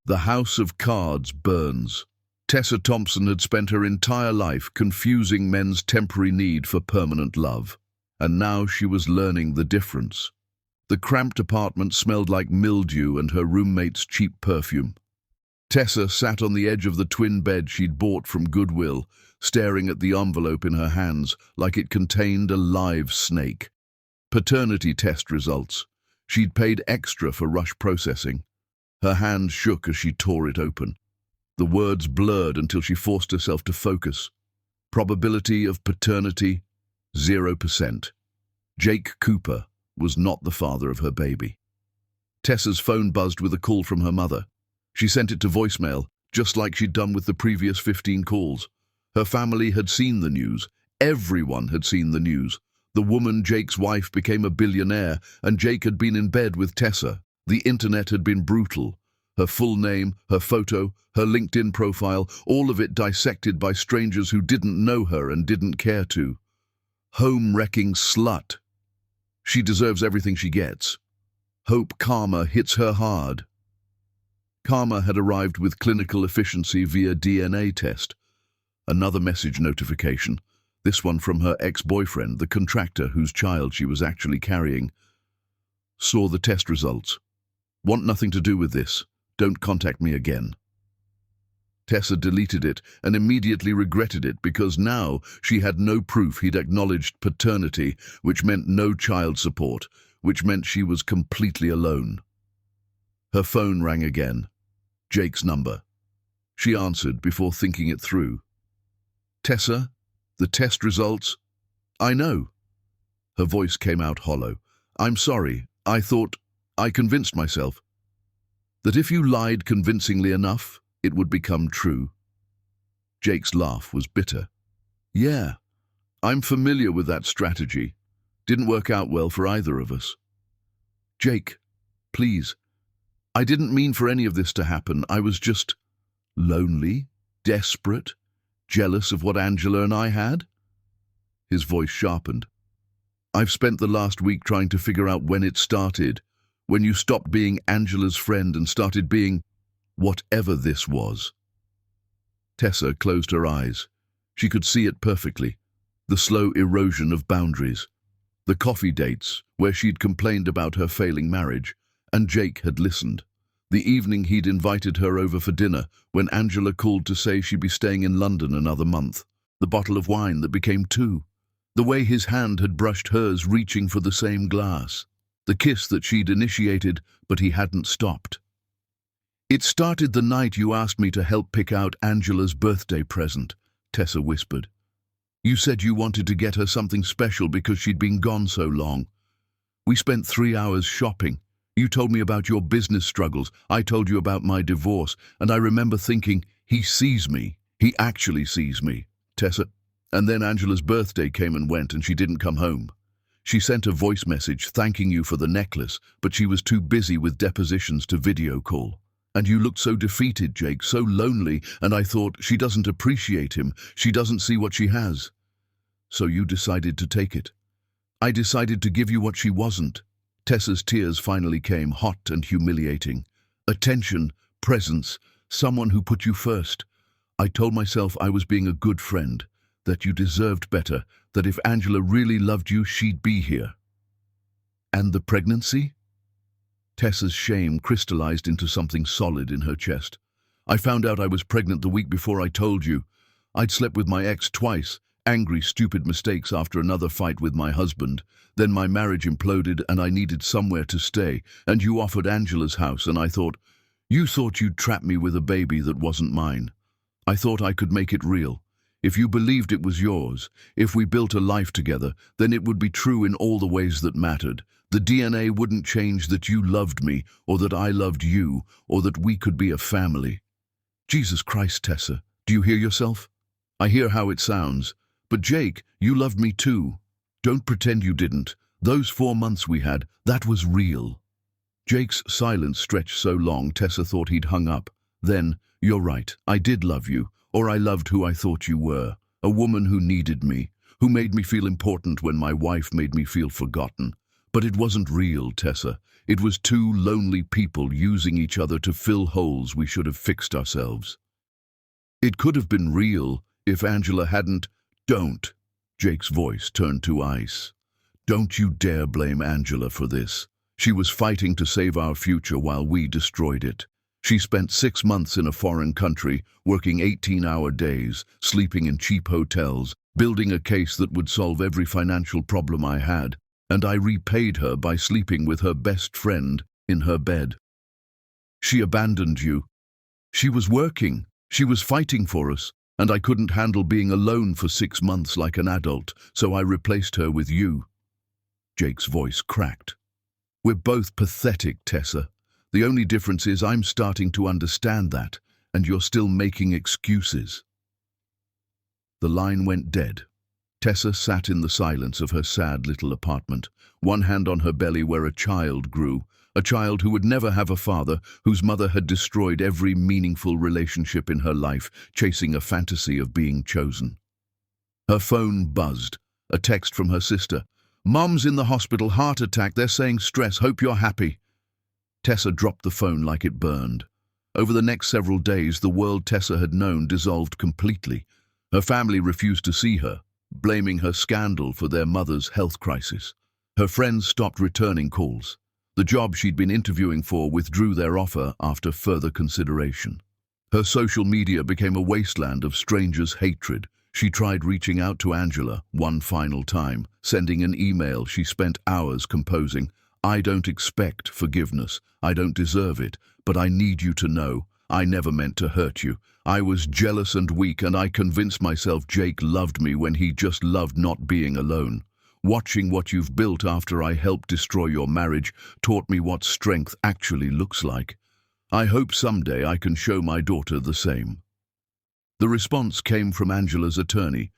A: The House of Cards Burns. Tessa Thompson had spent her entire life confusing men's temporary need for permanent love. And now she was learning the difference. The cramped apartment smelled like mildew and her roommate's cheap perfume. Tessa sat on the edge of the twin bed she'd bought from Goodwill, staring at the envelope in her hands like it contained a live snake. Paternity test results. She'd paid extra for rush processing. Her hand shook as she tore it open. The words blurred until she forced herself to focus. Probability of paternity, 0%. Jake Cooper was not the father of her baby. Tessa's phone buzzed with a call from her mother. She sent it to voicemail, just like she'd done with the previous 15 calls. Her family had seen the news. Everyone had seen the news. The woman, Jake's wife, became a billionaire, and Jake had been in bed with Tessa. The internet had been brutal. Her full name, her photo, her LinkedIn profile, all of it dissected by strangers who didn't know her and didn't care to. Home-wrecking slut. She deserves everything she gets. Hope karma hits her hard. Karma had arrived with clinical efficiency via DNA test. Another message notification, this one from her ex-boyfriend, the contractor whose child she was actually carrying. Saw the test results. Want nothing to do with this. Don't contact me again. Tessa deleted it and immediately regretted it because now she had no proof he'd acknowledged paternity, which meant no child support, which meant she was completely alone. Her phone rang again. Jake's number. She answered before thinking it through. Tessa, the test results? I know. Her voice came out hollow. I'm sorry. I convinced myself that if you lied convincingly enough, it would become true. Jake's laugh was bitter. Yeah, I'm familiar with that strategy. Didn't work out well for either of us. Jake, please. I didn't mean for any of this to happen. I was just lonely, desperate, jealous of what Angela and I had. His voice sharpened. I've spent the last week trying to figure out when it started, when you stopped being Angela's friend and started being whatever this was. Tessa closed her eyes. She could see it perfectly. The slow erosion of boundaries. The coffee dates, where she'd complained about her failing marriage, and Jake had listened. The evening he'd invited her over for dinner, when Angela called to say she'd be staying in London another month. The bottle of wine that became two. The way his hand had brushed hers, reaching for the same glass. The kiss that she'd initiated, but he hadn't stopped. It started the night you asked me to help pick out Angela's birthday present, Tessa whispered. You said you wanted to get her something special because she'd been gone so long. We spent 3 hours shopping. You told me about your business struggles. I told you about my divorce, and I remember thinking, he sees me. He actually sees me, Tessa. And then Angela's birthday came and went, and she didn't come home. She sent a voice message thanking you for the necklace, but she was too busy with depositions to video call. And you looked so defeated, Jake, so lonely, and I thought, she doesn't appreciate him. She doesn't see what she has. So you decided to take it. I decided to give you what she wasn't. Tessa's tears finally came, hot and humiliating. Attention, presence, someone who put you first. I told myself I was being a good friend, that you deserved better, that if Angela really loved you, she'd be here. And the pregnancy? Tessa's shame crystallized into something solid in her chest. I found out I was pregnant the week before I told you. I'd slept with my ex twice, angry, stupid mistakes after another fight with my husband. Then my marriage imploded and I needed somewhere to stay, and you offered Angela's house, and I thought, you thought you'd trap me with a baby that wasn't mine. I thought I could make it real. If you believed it was yours, if we built a life together, then it would be true in all the ways that mattered. The DNA wouldn't change that you loved me, or that I loved you, or that we could be a family. Jesus Christ, Tessa, do you hear yourself? I hear how it sounds. But Jake, you loved me too. Don't pretend you didn't. Those 4 months we had, that was real. Jake's silence stretched so long Tessa thought he'd hung up. Then, you're right, I did love you, or I loved who I thought you were. A woman who needed me, who made me feel important when my wife made me feel forgotten. But it wasn't real, Tessa. It was two lonely people using each other to fill holes we should have fixed ourselves. It could have been real if Angela hadn't. Don't. Jake's voice turned to ice. Don't you dare blame Angela for this. She was fighting to save our future while we destroyed it. She spent 6 months in a foreign country, working 18-hour days, sleeping in cheap hotels, building a case that would solve every financial problem I had, and I repaid her by sleeping with her best friend in her bed. She abandoned you. She was working. She was fighting for us, and I couldn't handle being alone for 6 months like an adult, so I replaced her with you. Jake's voice cracked. We're both pathetic, Tessa. The only difference is I'm starting to understand that, and you're still making excuses. The line went dead. Tessa sat in the silence of her sad little apartment, one hand on her belly where a child grew, a child who would never have a father, whose mother had destroyed every meaningful relationship in her life, chasing a fantasy of being chosen. Her phone buzzed, a text from her sister. "Mom's in the hospital, heart attack, they're saying stress, hope you're happy." Tessa dropped the phone like it burned. Over the next several days, the world Tessa had known dissolved completely. Her family refused to see her, blaming her scandal for their mother's health crisis. Her friends stopped returning calls. The job she'd been interviewing for withdrew their offer after further consideration. Her social media became a wasteland of strangers' hatred. She tried reaching out to Angela one final time, sending an email she spent hours composing. "I don't expect forgiveness. I don't deserve it, but I need you to know, I never meant to hurt you. I was jealous and weak, and I convinced myself Jake loved me when he just loved not being alone. Watching what you've built after I helped destroy your marriage taught me what strength actually looks like. I hope someday I can show my daughter the same." The response came from Angela's attorney.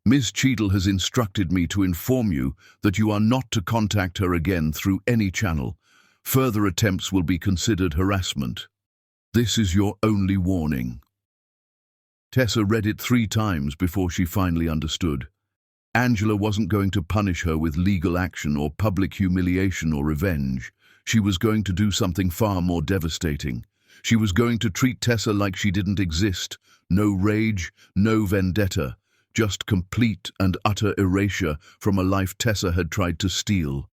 A: "Ms. Cheadle has instructed me to inform you that you are not to contact her again through any channel. Further attempts will be considered harassment. This is your only warning." Tessa read it 3 times before she finally understood. Angela wasn't going to punish her with legal action or public humiliation or revenge. She was going to do something far more devastating. She was going to treat Tessa like she didn't exist. No rage, no vendetta. Just complete and utter erasure from a life Tessa had tried to steal.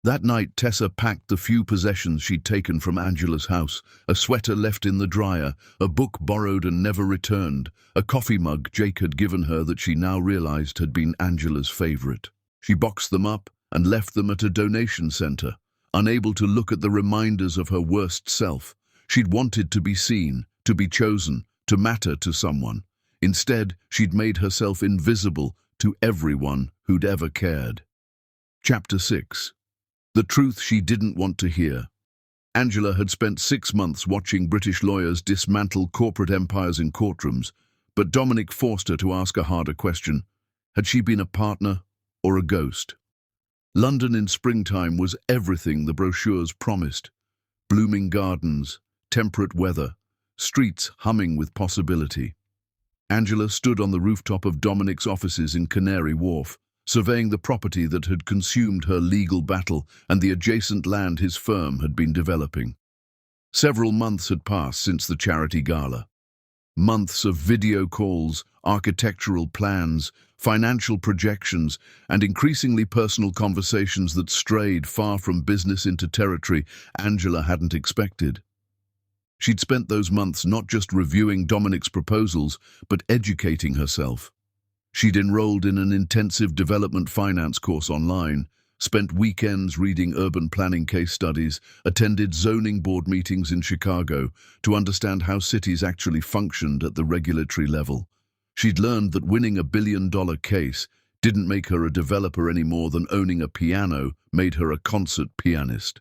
A: That night, Tessa packed the few possessions she'd taken from Angela's house, a sweater left in the dryer, a book borrowed and never returned, a coffee mug Jake had given her that she now realized had been Angela's favorite. She boxed them up and left them at a donation center, unable to look at the reminders of her worst self. She'd wanted to be seen, to be chosen, to matter to someone. Instead, she'd made herself invisible to everyone who'd ever cared. Chapter 6. The truth she didn't want to hear. Angela had spent 6 months watching British lawyers dismantle corporate empires in courtrooms, but Dominic forced her to ask a harder question. Had she been a partner or a ghost? London in springtime was everything the brochures promised. Blooming gardens, temperate weather, streets humming with possibility. Angela stood on the rooftop of Dominic's offices in Canary Wharf, surveying the property that had consumed her legal battle and the adjacent land his firm had been developing. Several months had passed since the charity gala. Months of video calls, architectural plans, financial projections, and increasingly personal conversations that strayed far from business into territory Angela hadn't expected. She'd spent those months not just reviewing Dominic's proposals, but educating herself. She'd enrolled in an intensive development finance course online, spent weekends reading urban planning case studies, attended zoning board meetings in Chicago to understand how cities actually functioned at the regulatory level. She'd learned that winning a billion-dollar case didn't make her a developer any more than owning a piano made her a concert pianist.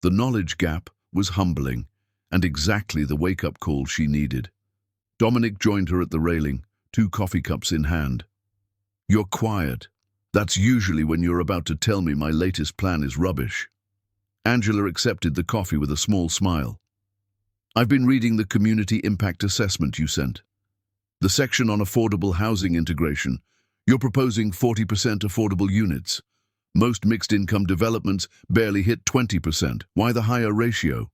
A: The knowledge gap was humbling, and exactly the wake-up call she needed. Dominic joined her at the railing, 2 coffee cups in hand. "You're quiet. That's usually when you're about to tell me my latest plan is rubbish." Angela accepted the coffee with a small smile. "I've been reading the community impact assessment you sent. The section on affordable housing integration. You're proposing 40% affordable units. Most mixed-income developments barely hit 20%. Why the higher ratio?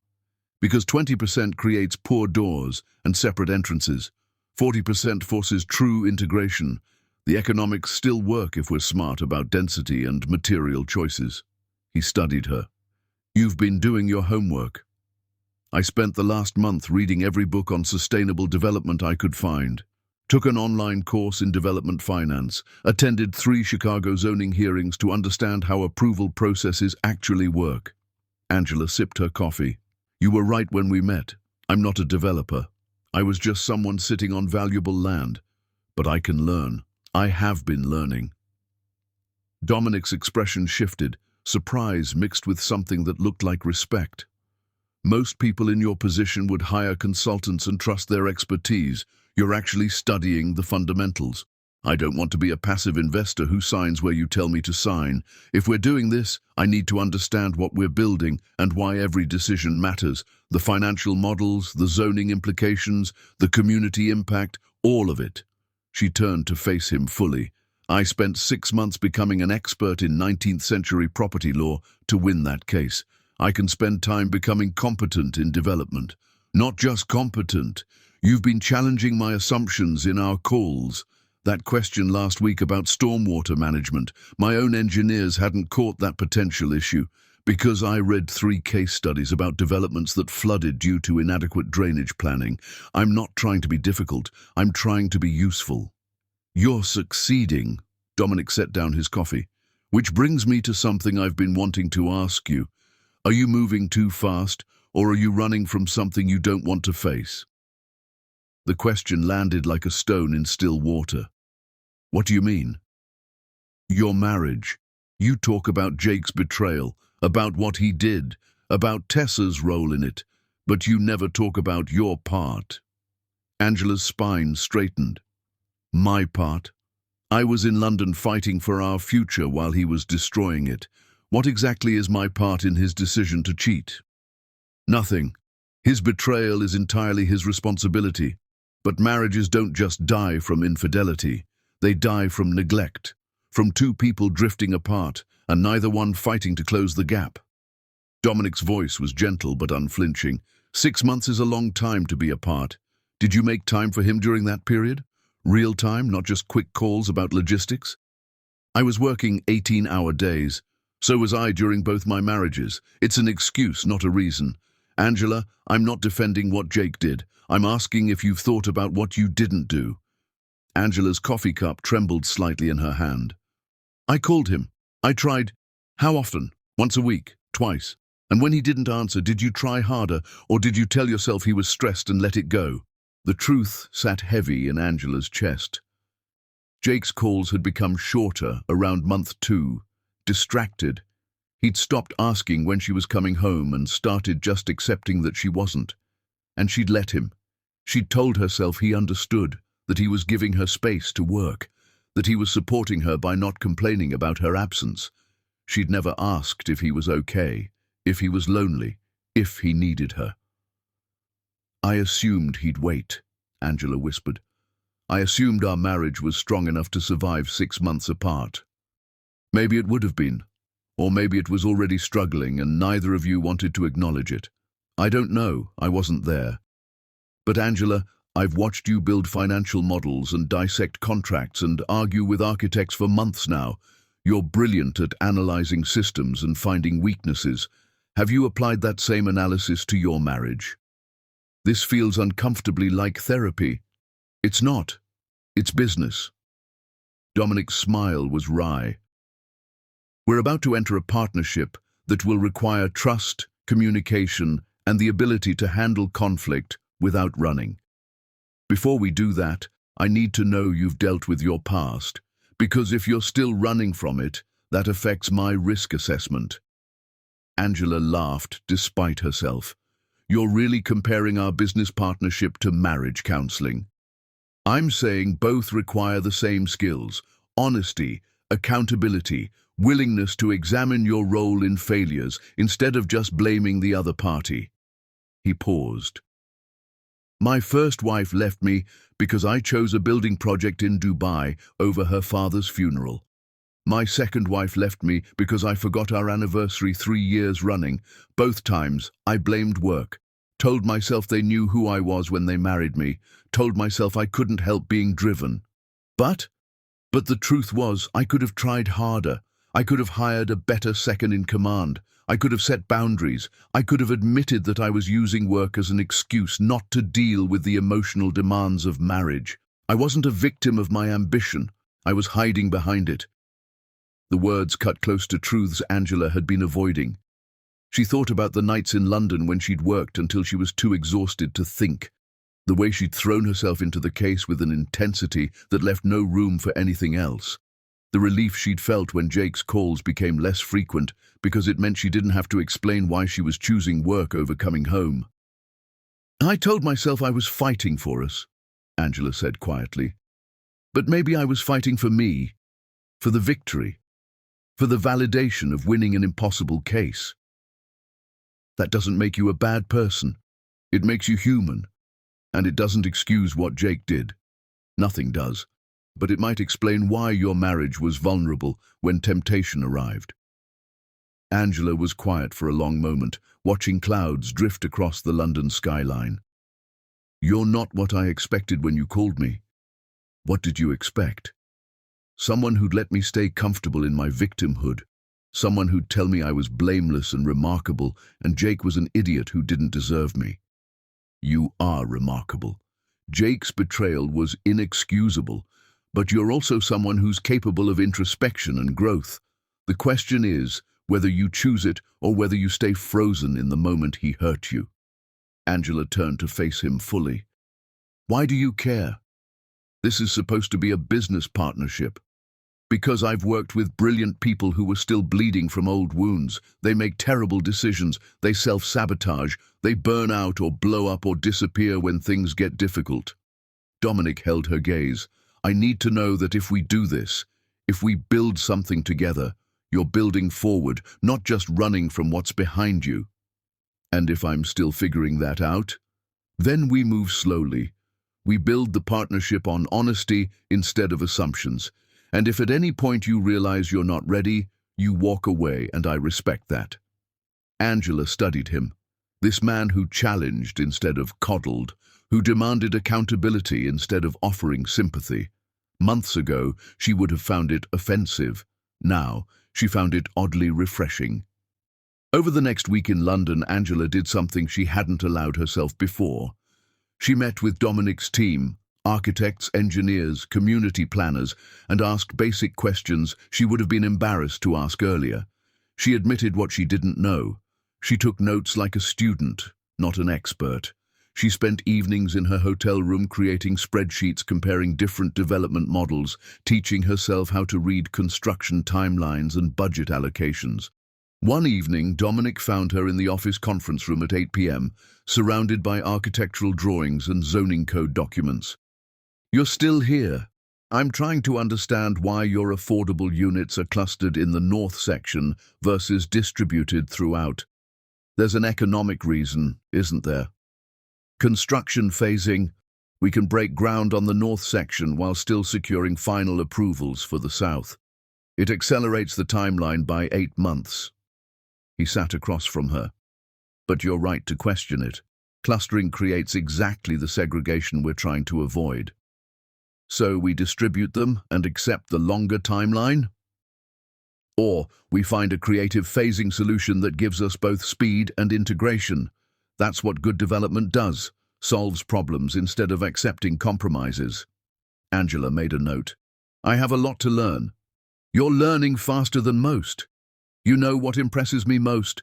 A: Because 20% creates poor doors and separate entrances. 40% forces true integration. The economics still work if we're smart about density and material choices." He studied her. You've been doing your homework. I spent the last month reading every book on sustainable development I could find. Took an online course in development finance. Attended 3 Chicago zoning hearings to understand how approval processes actually work. Angela sipped her coffee. You were right when we met. I'm not a developer. I was just someone sitting on valuable land. But I can learn. I have been learning. Dominic's expression shifted, surprise mixed with something that looked like respect. Most people in your position would hire consultants and trust their expertise. You're actually studying the fundamentals. I don't want to be a passive investor who signs where you tell me to sign. If we're doing this, I need to understand what we're building and why every decision matters. The financial models, the zoning implications, the community impact, all of it. She turned to face him fully. I spent 6 months becoming an expert in 19th century property law to win that case. I can spend time becoming competent in development. Not just competent. You've been challenging my assumptions in our calls. That question last week about stormwater management, my own engineers hadn't caught that potential issue because I read 3 case studies about developments that flooded due to inadequate drainage planning. I'm not trying to be difficult. I'm trying to be useful. You're succeeding. Dominic set down his coffee. Which brings me to something I've been wanting to ask you. Are you moving too fast, or are you running from something you don't want to face? The question landed like a stone in still water. What do you mean? Your marriage. You talk about Jake's betrayal, about what he did, about Tessa's role in it, but you never talk about your part. Angela's spine straightened. My part? I was in London fighting for our future while he was destroying it. What exactly is my part in his decision to cheat? Nothing. His betrayal is entirely his responsibility. But marriages don't just die from infidelity. They die from neglect, from 2 people drifting apart and neither one fighting to close the gap. Dominic's voice was gentle but unflinching. 6 months is a long time to be apart. Did you make time for him during that period? Real time, not just quick calls about logistics? I was working 18-hour days. So was I during both my marriages. It's an excuse, not a reason. Angela, I'm not defending what Jake did. I'm asking if you've thought about what you didn't do. Angela's coffee cup trembled slightly in her hand. I called him. I tried. How often? Once a week? Twice? And when he didn't answer, did you try harder, or did you tell yourself he was stressed and let it go? The truth sat heavy in Angela's chest. Jake's calls had become shorter around month 2. Distracted. He'd stopped asking when she was coming home and started just accepting that she wasn't. And she'd let him. She'd told herself he understood, that he was giving her space to work, that he was supporting her by not complaining about her absence. She'd never asked if he was okay, if he was lonely, if he needed her. I assumed he'd wait, Angela whispered. I assumed our marriage was strong enough to survive 6 months apart. Maybe it would have been, or maybe it was already struggling and neither of you wanted to acknowledge it. I don't know, I wasn't there. But Angela, I've watched you build financial models and dissect contracts and argue with architects for months now. You're brilliant at analyzing systems and finding weaknesses. Have you applied that same analysis to your marriage? This feels uncomfortably like therapy. It's not. It's business. Dominic's smile was wry. We're about to enter a partnership that will require trust, communication, and the ability to handle conflict without running. Before we do that, I need to know you've dealt with your past, because if you're still running from it, that affects my risk assessment. Angela laughed despite herself. You're really comparing our business partnership to marriage counseling. I'm saying both require the same skills: honesty, accountability, willingness to examine your role in failures instead of just blaming the other party. He paused. My first wife left me because I chose a building project in Dubai over her father's funeral. My second wife left me because I forgot our anniversary 3 years running. Both times, I blamed work, told myself they knew who I was when they married me, told myself I couldn't help being driven. But the truth was, I could have tried harder. I could have hired a better second in command. I could have set boundaries. I could have admitted that I was using work as an excuse not to deal with the emotional demands of marriage. I wasn't a victim of my ambition. I was hiding behind it. The words cut close to truths Angela had been avoiding. She thought about the nights in London when she'd worked until she was too exhausted to think. The way she'd thrown herself into the case with an intensity that left no room for anything else. The relief she'd felt when Jake's calls became less frequent because it meant she didn't have to explain why she was choosing work over coming home. I told myself I was fighting for us, Angela said quietly. But maybe I was fighting for me, for the victory, for the validation of winning an impossible case. That doesn't make you a bad person. It makes you human. And it doesn't excuse what Jake did. Nothing does. But it might explain why your marriage was vulnerable when temptation arrived. Angela was quiet for a long moment, watching clouds drift across the London skyline. You're not what I expected when you called me. What did you expect? Someone who'd let me stay comfortable in my victimhood. Someone who'd tell me I was blameless and remarkable, and Jake was an idiot who didn't deserve me. You are remarkable. Jake's betrayal was inexcusable, but you're also someone who's capable of introspection and growth. The question is whether you choose it or whether you stay frozen in the moment he hurt you. Angela turned to face him fully. Why do you care? This is supposed to be a business partnership. Because I've worked with brilliant people who were still bleeding from old wounds. They make terrible decisions, they self-sabotage, they burn out or blow up or disappear when things get difficult. Dominic held her gaze. I need to know that if we do this, if we build something together, you're building forward, not just running from what's behind you. And if I'm still figuring that out, then we move slowly. We build the partnership on honesty instead of assumptions. And if at any point you realize you're not ready, you walk away, and I respect that. Angela studied him. This man who challenged instead of coddled, who demanded accountability instead of offering sympathy. Months ago, she would have found it offensive. Now, she found it oddly refreshing. Over the next week in London, Angela did something she hadn't allowed herself before. She met with Dominic's team, architects, engineers, community planners, and asked basic questions she would have been embarrassed to ask earlier. She admitted what she didn't know. She took notes like a student, not an expert. She spent evenings in her hotel room creating spreadsheets comparing different development models, teaching herself how to read construction timelines and budget allocations. One evening, Dominic found her in the office conference room at 8 p.m., surrounded by architectural drawings and zoning code documents. You're still here. I'm trying to understand why your affordable units are clustered in the north section versus distributed throughout. There's an economic reason, isn't there? Construction phasing. We can break ground on the north section while still securing final approvals for the south. It accelerates the timeline by 8 months. He sat across from her. But you're right to question it. Clustering creates exactly the segregation we're trying to avoid. So we distribute them and accept the longer timeline? Or we find a creative phasing solution that gives us both speed and integration. That's what good development does, solves problems instead of accepting compromises. Angela made a note. I have a lot to learn. You're learning faster than most. You know what impresses me most?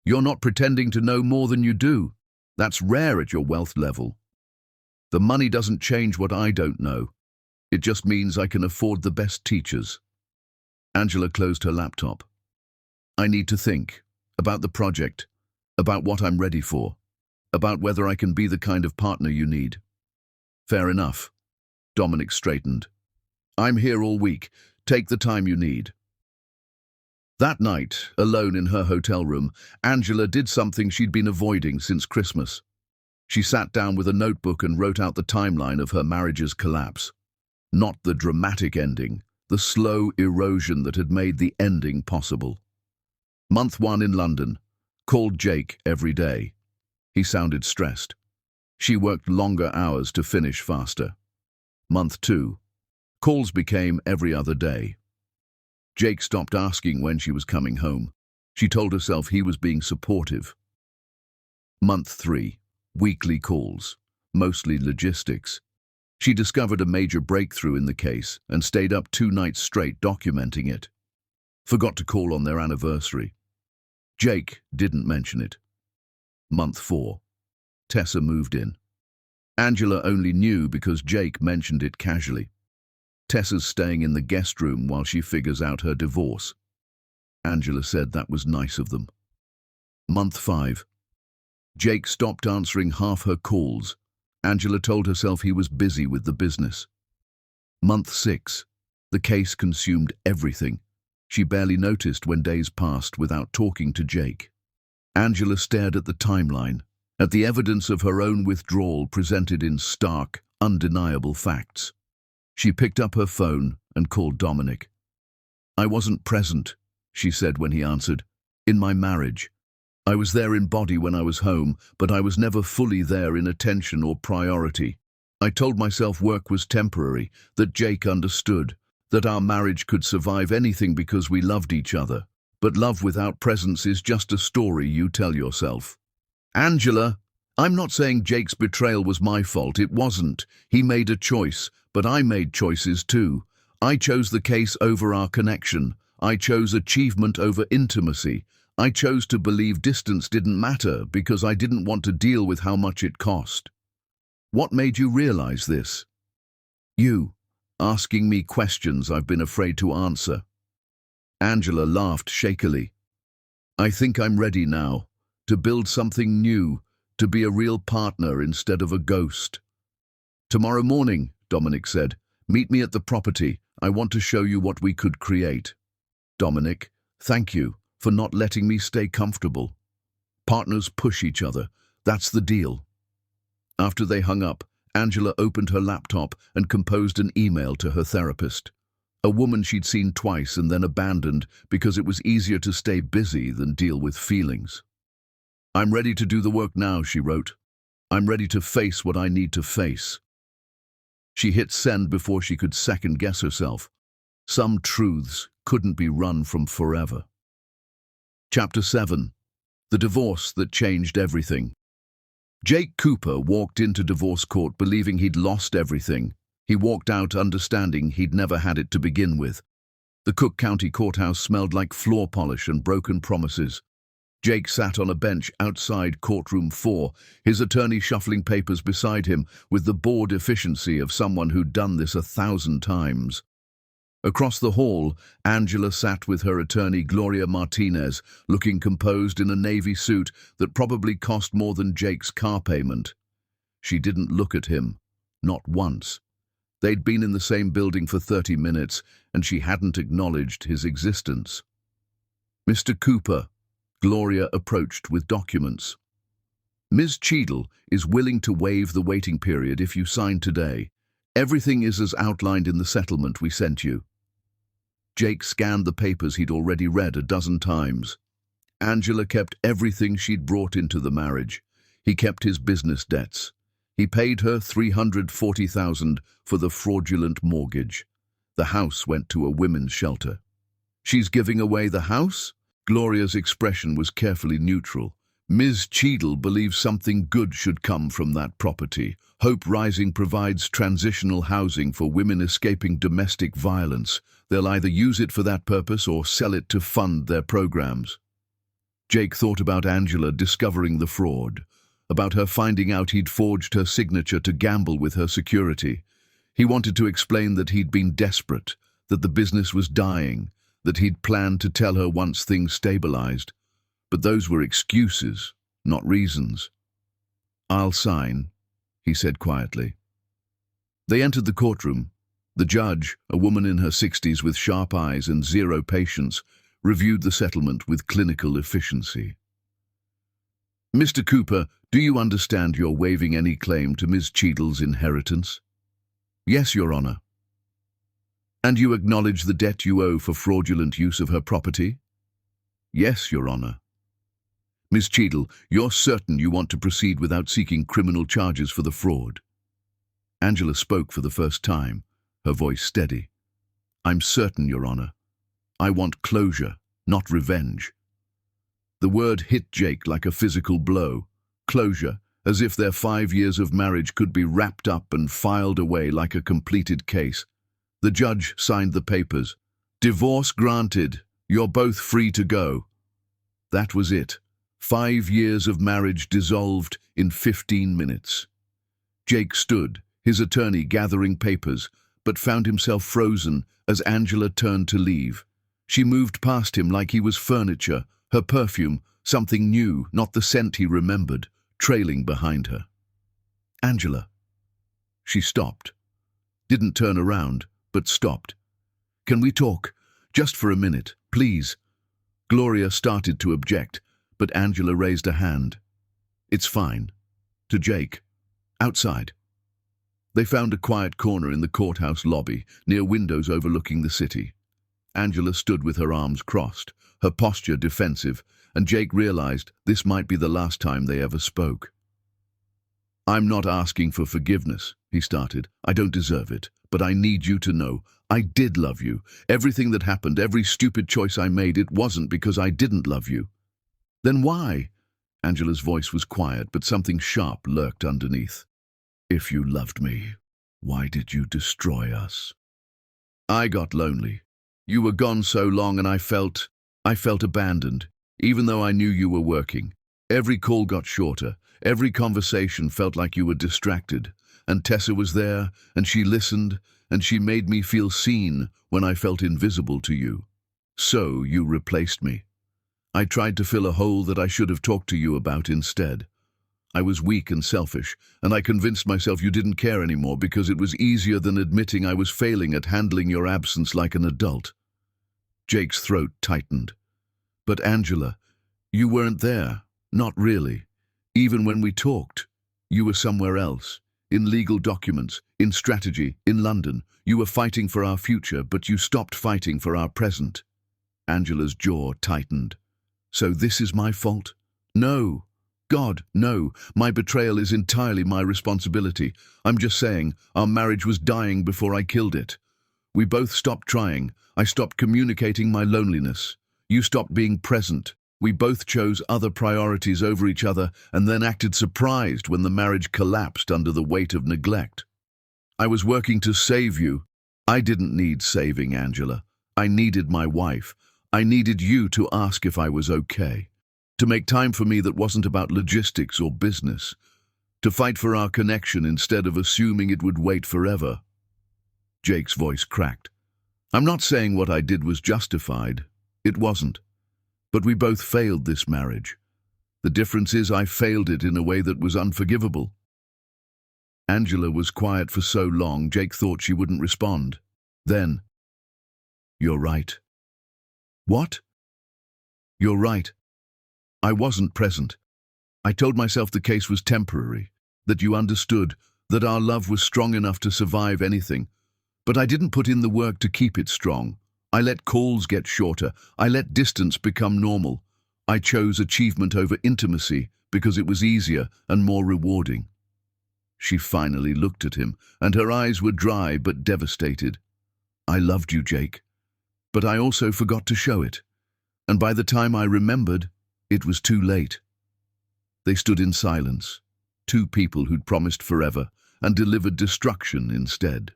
A: You're not pretending to know more than you do. That's rare at your wealth level. The money doesn't change what I don't know. It just means I can afford the best teachers. Angela closed her laptop. I need to think about the project, about what I'm ready for, about whether I can be the kind of partner you need. Fair enough. Dominic straightened. I'm here all week. Take the time you need. That night, alone in her hotel room, Angela did something she'd been avoiding since Christmas. She sat down with a notebook and wrote out the timeline of her marriage's collapse. Not the dramatic ending, the slow erosion that had made the ending possible. Month 1 in London. Called Jake every day. He sounded stressed. She worked longer hours to finish faster. Month 2. Calls became every other day. Jake stopped asking when she was coming home. She told herself he was being supportive. Month 3. Weekly calls, mostly logistics. She discovered a major breakthrough in the case and stayed up 2 nights straight documenting it. Forgot to call on their anniversary. Jake didn't mention it. Month 4. Tessa moved in. Angela only knew because Jake mentioned it casually. Tessa's staying in the guest room while she figures out her divorce. Angela said that was nice of them. Month 5. Jake stopped answering half her calls. Angela told herself he was busy with the business. Month 6. The case consumed everything. She barely noticed when days passed without talking to Jake. Angela stared at the timeline, at the evidence of her own withdrawal presented in stark, undeniable facts. She picked up her phone and called Dominic. "I wasn't present," she said when he answered, "in my marriage. I was there in body when I was home, but I was never fully there in attention or priority. I told myself work was temporary, that Jake understood, that our marriage could survive anything because we loved each other. But love without presence is just a story you tell yourself." "Angela, I'm not saying Jake's betrayal was my fault. It wasn't. He made a choice, but I made choices too. I chose the case over our connection. I chose achievement over intimacy. I chose to believe distance didn't matter because I didn't want to deal with how much it cost." "What made you realize this?" "You, asking me questions I've been afraid to answer." Angela laughed shakily. "I think I'm ready now, to build something new, to be a real partner instead of a ghost." "Tomorrow morning," Dominic said, "meet me at the property. I want to show you what we could create." "Dominic, thank you for not letting me stay comfortable. Partners push each other. That's the deal." After they hung up, Angela opened her laptop and composed an email to her therapist, a woman she'd seen twice and then abandoned because it was easier to stay busy than deal with feelings. "I'm ready to do the work now," she wrote. "I'm ready to face what I need to face." She hit send before she could second-guess herself. Some truths couldn't be run from forever. Chapter 7. The divorce that changed everything. Jake Cooper walked into divorce court believing he'd lost everything. He walked out understanding he'd never had it to begin with. The Cook County courthouse smelled like floor polish and broken promises. Jake sat on a bench outside courtroom 4, his attorney shuffling papers beside him with the bored efficiency of someone who'd done this 1,000 times. Across the hall, Angela sat with her attorney Gloria Martinez, looking composed in a navy suit that probably cost more than Jake's car payment. She didn't look at him, not once. They'd been in the same building for 30 minutes, and she hadn't acknowledged his existence. "Mr. Cooper," Gloria approached with documents. "Ms. Cheadle is willing to waive the waiting period if you sign today. Everything is as outlined in the settlement we sent you." Jake scanned the papers he'd already read a dozen times. Angela kept everything she'd brought into the marriage. He kept his business debts. He paid her $340,000 for the fraudulent mortgage. The house went to a women's shelter. "She's giving away the house?" Gloria's expression was carefully neutral. "Ms. Cheadle believes something good should come from that property. Hope Rising provides transitional housing for women escaping domestic violence. They'll either use it for that purpose or sell it to fund their programs." Jake thought about Angela discovering the fraud, about her finding out he'd forged her signature to gamble with her security. He wanted to explain that he'd been desperate, that the business was dying, that he'd planned to tell her once things stabilized. But those were excuses, not reasons. "I'll sign," he said quietly. They entered the courtroom. The judge, a woman in her 60s with sharp eyes and zero patience, reviewed the settlement with clinical efficiency. "Mr. Cooper, do you understand you're waiving any claim to Ms. Cheadle's inheritance?" "Yes, Your Honor." "And you acknowledge the debt you owe for fraudulent use of her property?" "Yes, Your Honor." "Ms. Cheadle, you're certain you want to proceed without seeking criminal charges for the fraud?" Angela spoke for the first time, her voice steady. "I'm certain, Your Honor. I want closure, not revenge." The word hit Jake like a physical blow. Closure, as if their 5 years of marriage could be wrapped up and filed away like a completed case. The judge signed the papers. Divorce granted. You're both free to go. That was it. 5 years of marriage dissolved in 15 minutes. Jake stood, his attorney gathering papers, but found himself frozen as Angela turned to leave. She moved past him like he was furniture, her perfume, something new, not the scent he remembered, trailing behind her. Angela. She stopped. Didn't turn around, but stopped. Can we talk? Just for a minute, please. Gloria started to object, but Angela raised a hand. It's fine. To Jake. Outside. They found a quiet corner in the courthouse lobby, near windows overlooking the city. Angela stood with her arms crossed, her posture defensive, and Jake realized this might be the last time they ever spoke. I'm not asking for forgiveness, he started. I don't deserve it, but I need you to know I did love you. Everything that happened, every stupid choice I made, it wasn't because I didn't love you. Then why? Angela's voice was quiet, but something sharp lurked underneath. If you loved me, why did you destroy us? I got lonely. You were gone so long and I felt abandoned, even though I knew you were working. Every call got shorter. Every conversation felt like you were distracted. And Tessa was there, and she listened, and she made me feel seen when I felt invisible to you. So you replaced me. I tried to fill a hole that I should have talked to you about instead. I was weak and selfish, and I convinced myself you didn't care anymore because it was easier than admitting I was failing at handling your absence like an adult. Jake's throat tightened. But Angela, you weren't there. Not really. Even when we talked, you were somewhere else. In legal documents, in strategy, in London. You were fighting for our future, but you stopped fighting for our present. Angela's jaw tightened. So this is my fault? No. God, no. My betrayal is entirely my responsibility. I'm just saying, our marriage was dying before I killed it. We both stopped trying. I stopped communicating my loneliness. You stopped being present. We both chose other priorities over each other and then acted surprised when the marriage collapsed under the weight of neglect. I was working to save you. I didn't need saving, Angela. I needed my wife. I needed you to ask if I was okay. To make time for me that wasn't about logistics or business. To fight for our connection instead of assuming it would wait forever. Jake's voice cracked. I'm not saying what I did was justified. It wasn't. But we both failed this marriage. The difference is I failed it in a way that was unforgivable. Angela was quiet for so long, Jake thought she wouldn't respond. Then, you're right. What? You're right. I wasn't present. I told myself the case was temporary, that you understood, that our love was strong enough to survive anything. But I didn't put in the work to keep it strong. I let calls get shorter. I let distance become normal. I chose achievement over intimacy because it was easier and more rewarding. She finally looked at him, and her eyes were dry but devastated. I loved you, Jake, but I also forgot to show it. And by the time I remembered, it was too late. They stood in silence, two people who'd promised forever and delivered destruction instead.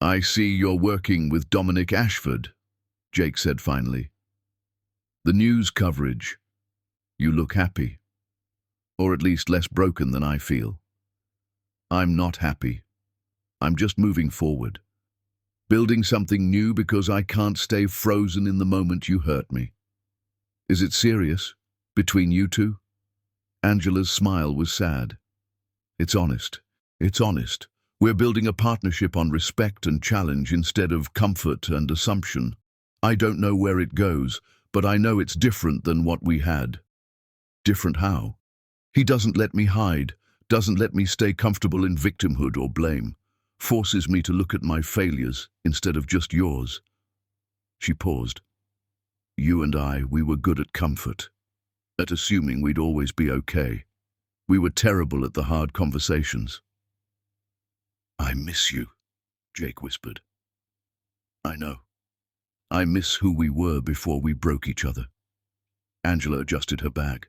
A: I see you're working with Dominic Ashford, Jake said finally. The news coverage. You look happy. Or at least less broken than I feel. I'm not happy. I'm just moving forward. Building something new because I can't stay frozen in the moment you hurt me. Is it serious? Between you two? Angela's smile was sad. It's honest. It's honest. We're building a partnership on respect and challenge instead of comfort and assumption. I don't know where it goes, but I know it's different than what we had. Different how? He doesn't let me hide, doesn't let me stay comfortable in victimhood or blame, forces me to look at my failures instead of just yours. She paused. You and I, we were good at comfort, at assuming we'd always be okay. We were terrible at the hard conversations. I miss you, Jake whispered. I know. I miss who we were before we broke each other. Angela adjusted her bag.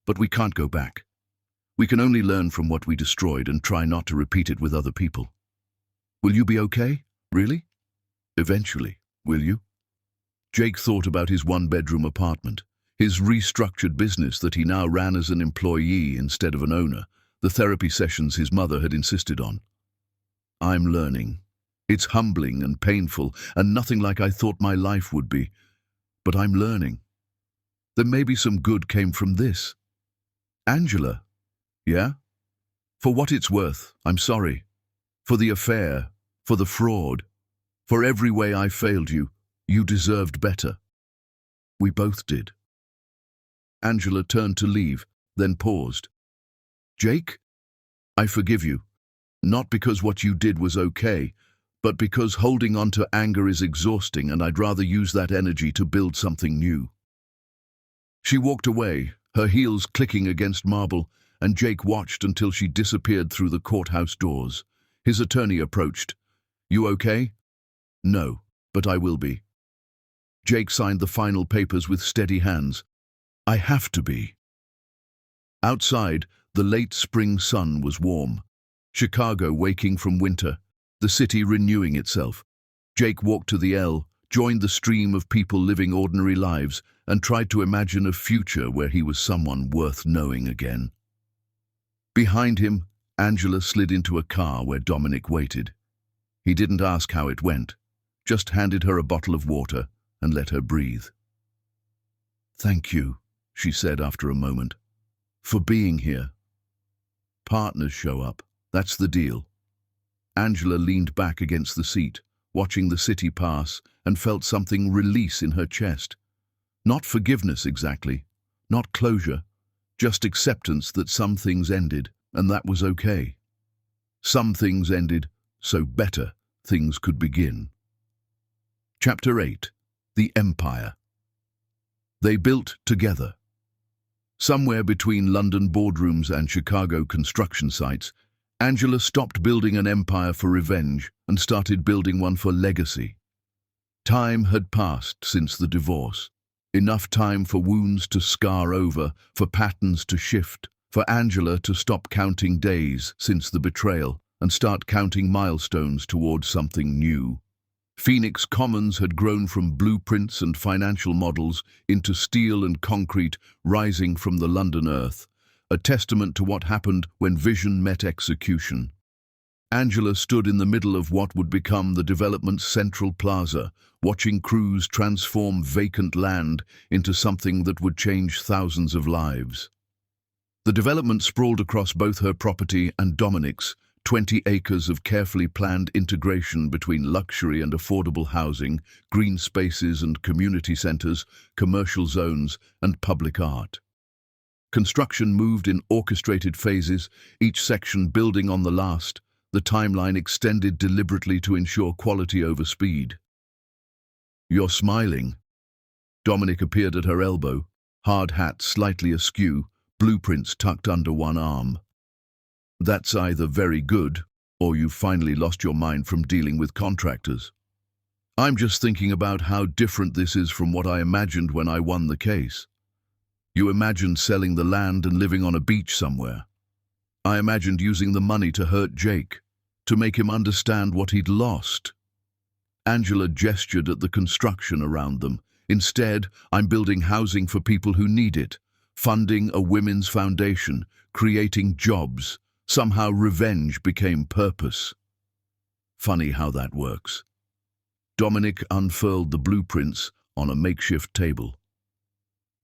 A: But we can't go back. We can only learn from what we destroyed and try not to repeat it with other people. Will you be okay? Really? Eventually, will you? Jake thought about his one-bedroom apartment, his restructured business that he now ran as an employee instead of an owner, the therapy sessions his mother had insisted on. I'm learning. It's humbling and painful and nothing like I thought my life would be, but I'm learning. Then maybe some good came from this. Angela. Yeah? For what it's worth, I'm sorry. For the affair, for the fraud, for every way I failed you, you deserved better. We both did. Angela turned to leave, then paused. Jake, I forgive you. Not because what you did was okay, but because holding on to anger is exhausting and I'd rather use that energy to build something new. She walked away, her heels clicking against marble, and Jake watched until she disappeared through the courthouse doors. His attorney approached. You okay? No, but I will be. Jake signed the final papers with steady hands. I have to be. Outside, the late spring sun was warm. Chicago waking from winter, the city renewing itself. Jake walked to the L, joined the stream of people living ordinary lives, and tried to imagine a future where he was someone worth knowing again. Behind him, Angela slid into a car where Dominic waited. He didn't ask how it went, just handed her a bottle of water and let her breathe. Thank you, she said after a moment, for being here. Partners show up, that's the deal. Angela leaned back against the seat, watching the city pass, and felt something release in her chest. Not forgiveness exactly, not closure, just acceptance that some things ended, and that was okay. Some things ended, so better things could begin. Chapter 8. The Empire. They built together. Somewhere between London boardrooms and Chicago construction sites, Angela stopped building an empire for revenge and started building one for legacy. Time had passed since the divorce. Enough time for wounds to scar over, for patterns to shift, for Angela to stop counting days since the betrayal and start counting milestones towards something new. Phoenix Commons had grown from blueprints and financial models into steel and concrete rising from the London earth, a testament to what happened when vision met execution. Angela stood in the middle of what would become the development's central plaza, watching crews transform vacant land into something that would change thousands of lives. The development sprawled across both her property and Dominic's, 20 acres of carefully planned integration between luxury and affordable housing, green spaces and community centers, commercial zones, and public art. Construction moved in orchestrated phases, each section building on the last, the timeline extended deliberately to ensure quality over speed. You're smiling. Dominic appeared at her elbow, hard hat slightly askew, blueprints tucked under one arm. That's either very good, or you've finally lost your mind from dealing with contractors. I'm just thinking about how different this is from what I imagined when I won the case. You imagined selling the land and living on a beach somewhere. I imagined using the money to hurt Jake, to make him understand what he'd lost. Angela gestured at the construction around them. Instead, I'm building housing for people who need it, funding a women's foundation, creating jobs. Somehow revenge became purpose. Funny how that works. Dominic unfurled the blueprints on a makeshift table.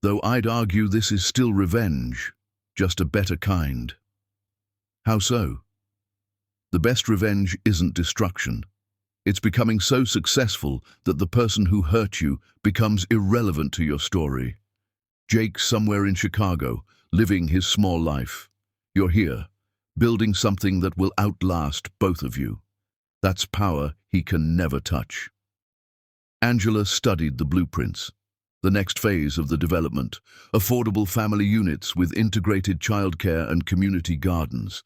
A: Though I'd argue this is still revenge, just a better kind. How so? The best revenge isn't destruction. It's becoming so successful that the person who hurt you becomes irrelevant to your story. Jake's somewhere in Chicago, living his small life. You're here, building something that will outlast both of you. That's power he can never touch. Angela studied the blueprints. The next phase of the development, affordable family units with integrated childcare and community gardens.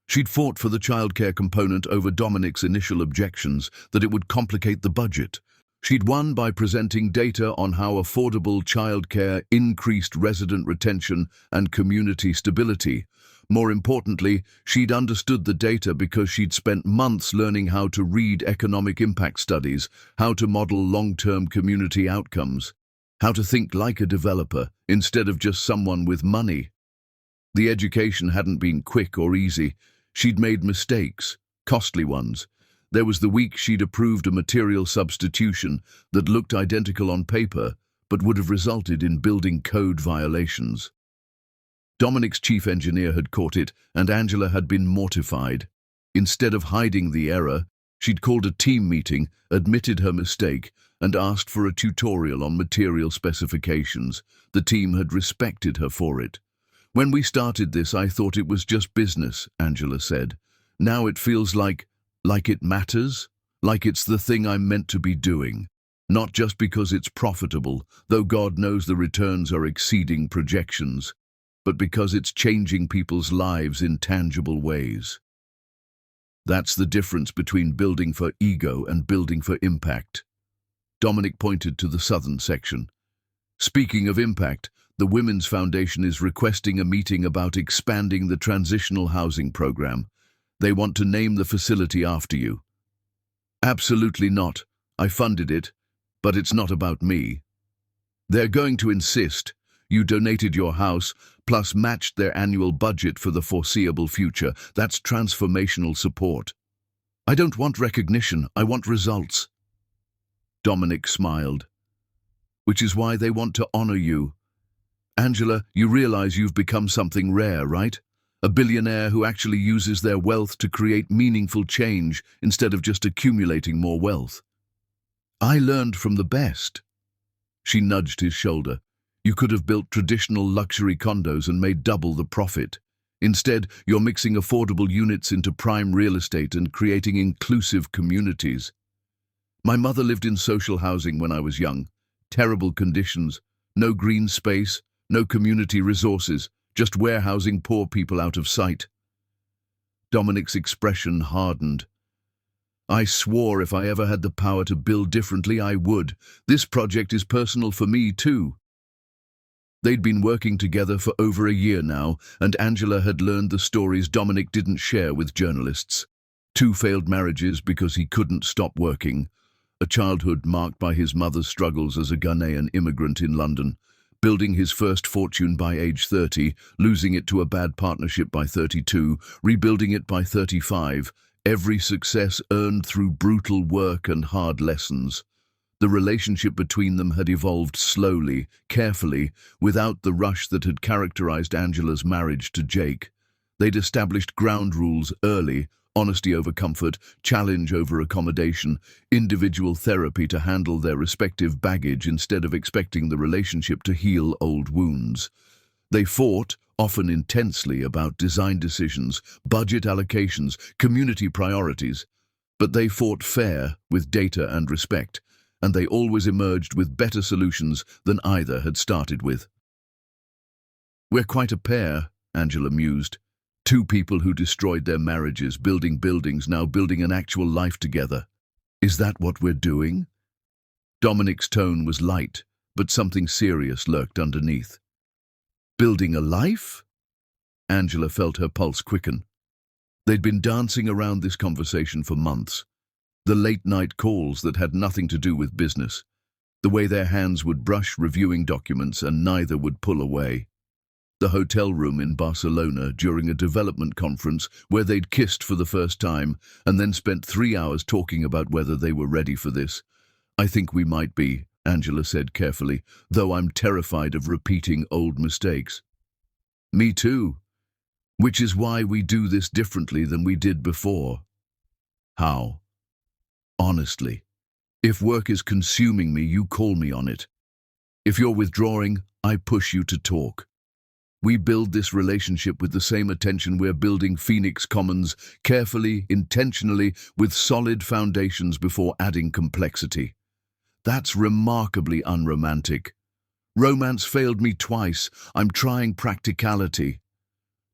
A: She'd fought for the childcare component over Dominic's initial objections that it would complicate the budget, She'd won by presenting data on how affordable childcare increased resident retention and community stability. More importantly, she'd understood the data because she'd spent months learning how to read economic impact studies, how to model long-term community outcomes, how to think like a developer instead of just someone with money. The education hadn't been quick or easy. She'd made mistakes, costly ones. There was the week she'd approved a material substitution that looked identical on paper, but would have resulted in building code violations. Dominic's chief engineer had caught it, and Angela had been mortified. Instead of hiding the error, she'd called a team meeting, admitted her mistake, and asked for a tutorial on material specifications. The team had respected her for it. "When we started this, I thought it was just business," Angela said. "Now it feels like it matters, like it's the thing I'm meant to be doing. Not just because it's profitable, though God knows the returns are exceeding projections, but because it's changing people's lives in tangible ways." That's the difference between building for ego and building for impact. Dominic pointed to the southern section. "Speaking of impact, the Women's Foundation is requesting a meeting about expanding the transitional housing program. They want to name the facility after you." "Absolutely not. I funded it, but it's not about me." "They're going to insist you donated your house, plus matched their annual budget for the foreseeable future. That's transformational support." "I don't want recognition, I want results." Dominic smiled. "Which is why they want to honor you. Angela, you realize you've become something rare, right? A billionaire who actually uses their wealth to create meaningful change instead of just accumulating more wealth." "I learned from the best." She nudged his shoulder. "You could have built traditional luxury condos and made double the profit. Instead, you're mixing affordable units into prime real estate and creating inclusive communities." "My mother lived in social housing when I was young. Terrible conditions, no green space, no community resources, just warehousing poor people out of sight." Dominic's expression hardened. "I swore if I ever had the power to build differently, I would. This project is personal for me, too." They'd been working together for over a year now, and Angela had learned the stories Dominic didn't share with journalists. 2 failed marriages because he couldn't stop working. A childhood marked by his mother's struggles as a Ghanaian immigrant in London. Building his first fortune by age 30, losing it to a bad partnership by 32, rebuilding it by 35, every success earned through brutal work and hard lessons. The relationship between them had evolved slowly, carefully, without the rush that had characterized Angela's marriage to Jake. They'd established ground rules early: honesty over comfort, challenge over accommodation, individual therapy to handle their respective baggage instead of expecting the relationship to heal old wounds. They fought, often intensely, about design decisions, budget allocations, community priorities. But they fought fair, with data and respect, and they always emerged with better solutions than either had started with. "We're quite a pair," Angela mused. 2 people who destroyed their marriages, building buildings, now building an actual life together. Is that what we're doing? Dominic's tone was light, but something serious lurked underneath. Building a life? Angela felt her pulse quicken. They'd been dancing around this conversation for months. The late-night calls that had nothing to do with business. The way their hands would brush reviewing documents and neither would pull away. The hotel room in Barcelona during a development conference where they'd kissed for the first time and then spent 3 hours talking about whether they were ready for this. "I think we might be," Angela said carefully, "though I'm terrified of repeating old mistakes." "Me too. Which is why we do this differently than we did before." "How?" "Honestly. If work is consuming me, you call me on it. If you're withdrawing, I push you to talk. We build this relationship with the same attention we're building Phoenix Commons, carefully, intentionally, with solid foundations before adding complexity. That's remarkably unromantic. Romance failed me twice. I'm trying practicality."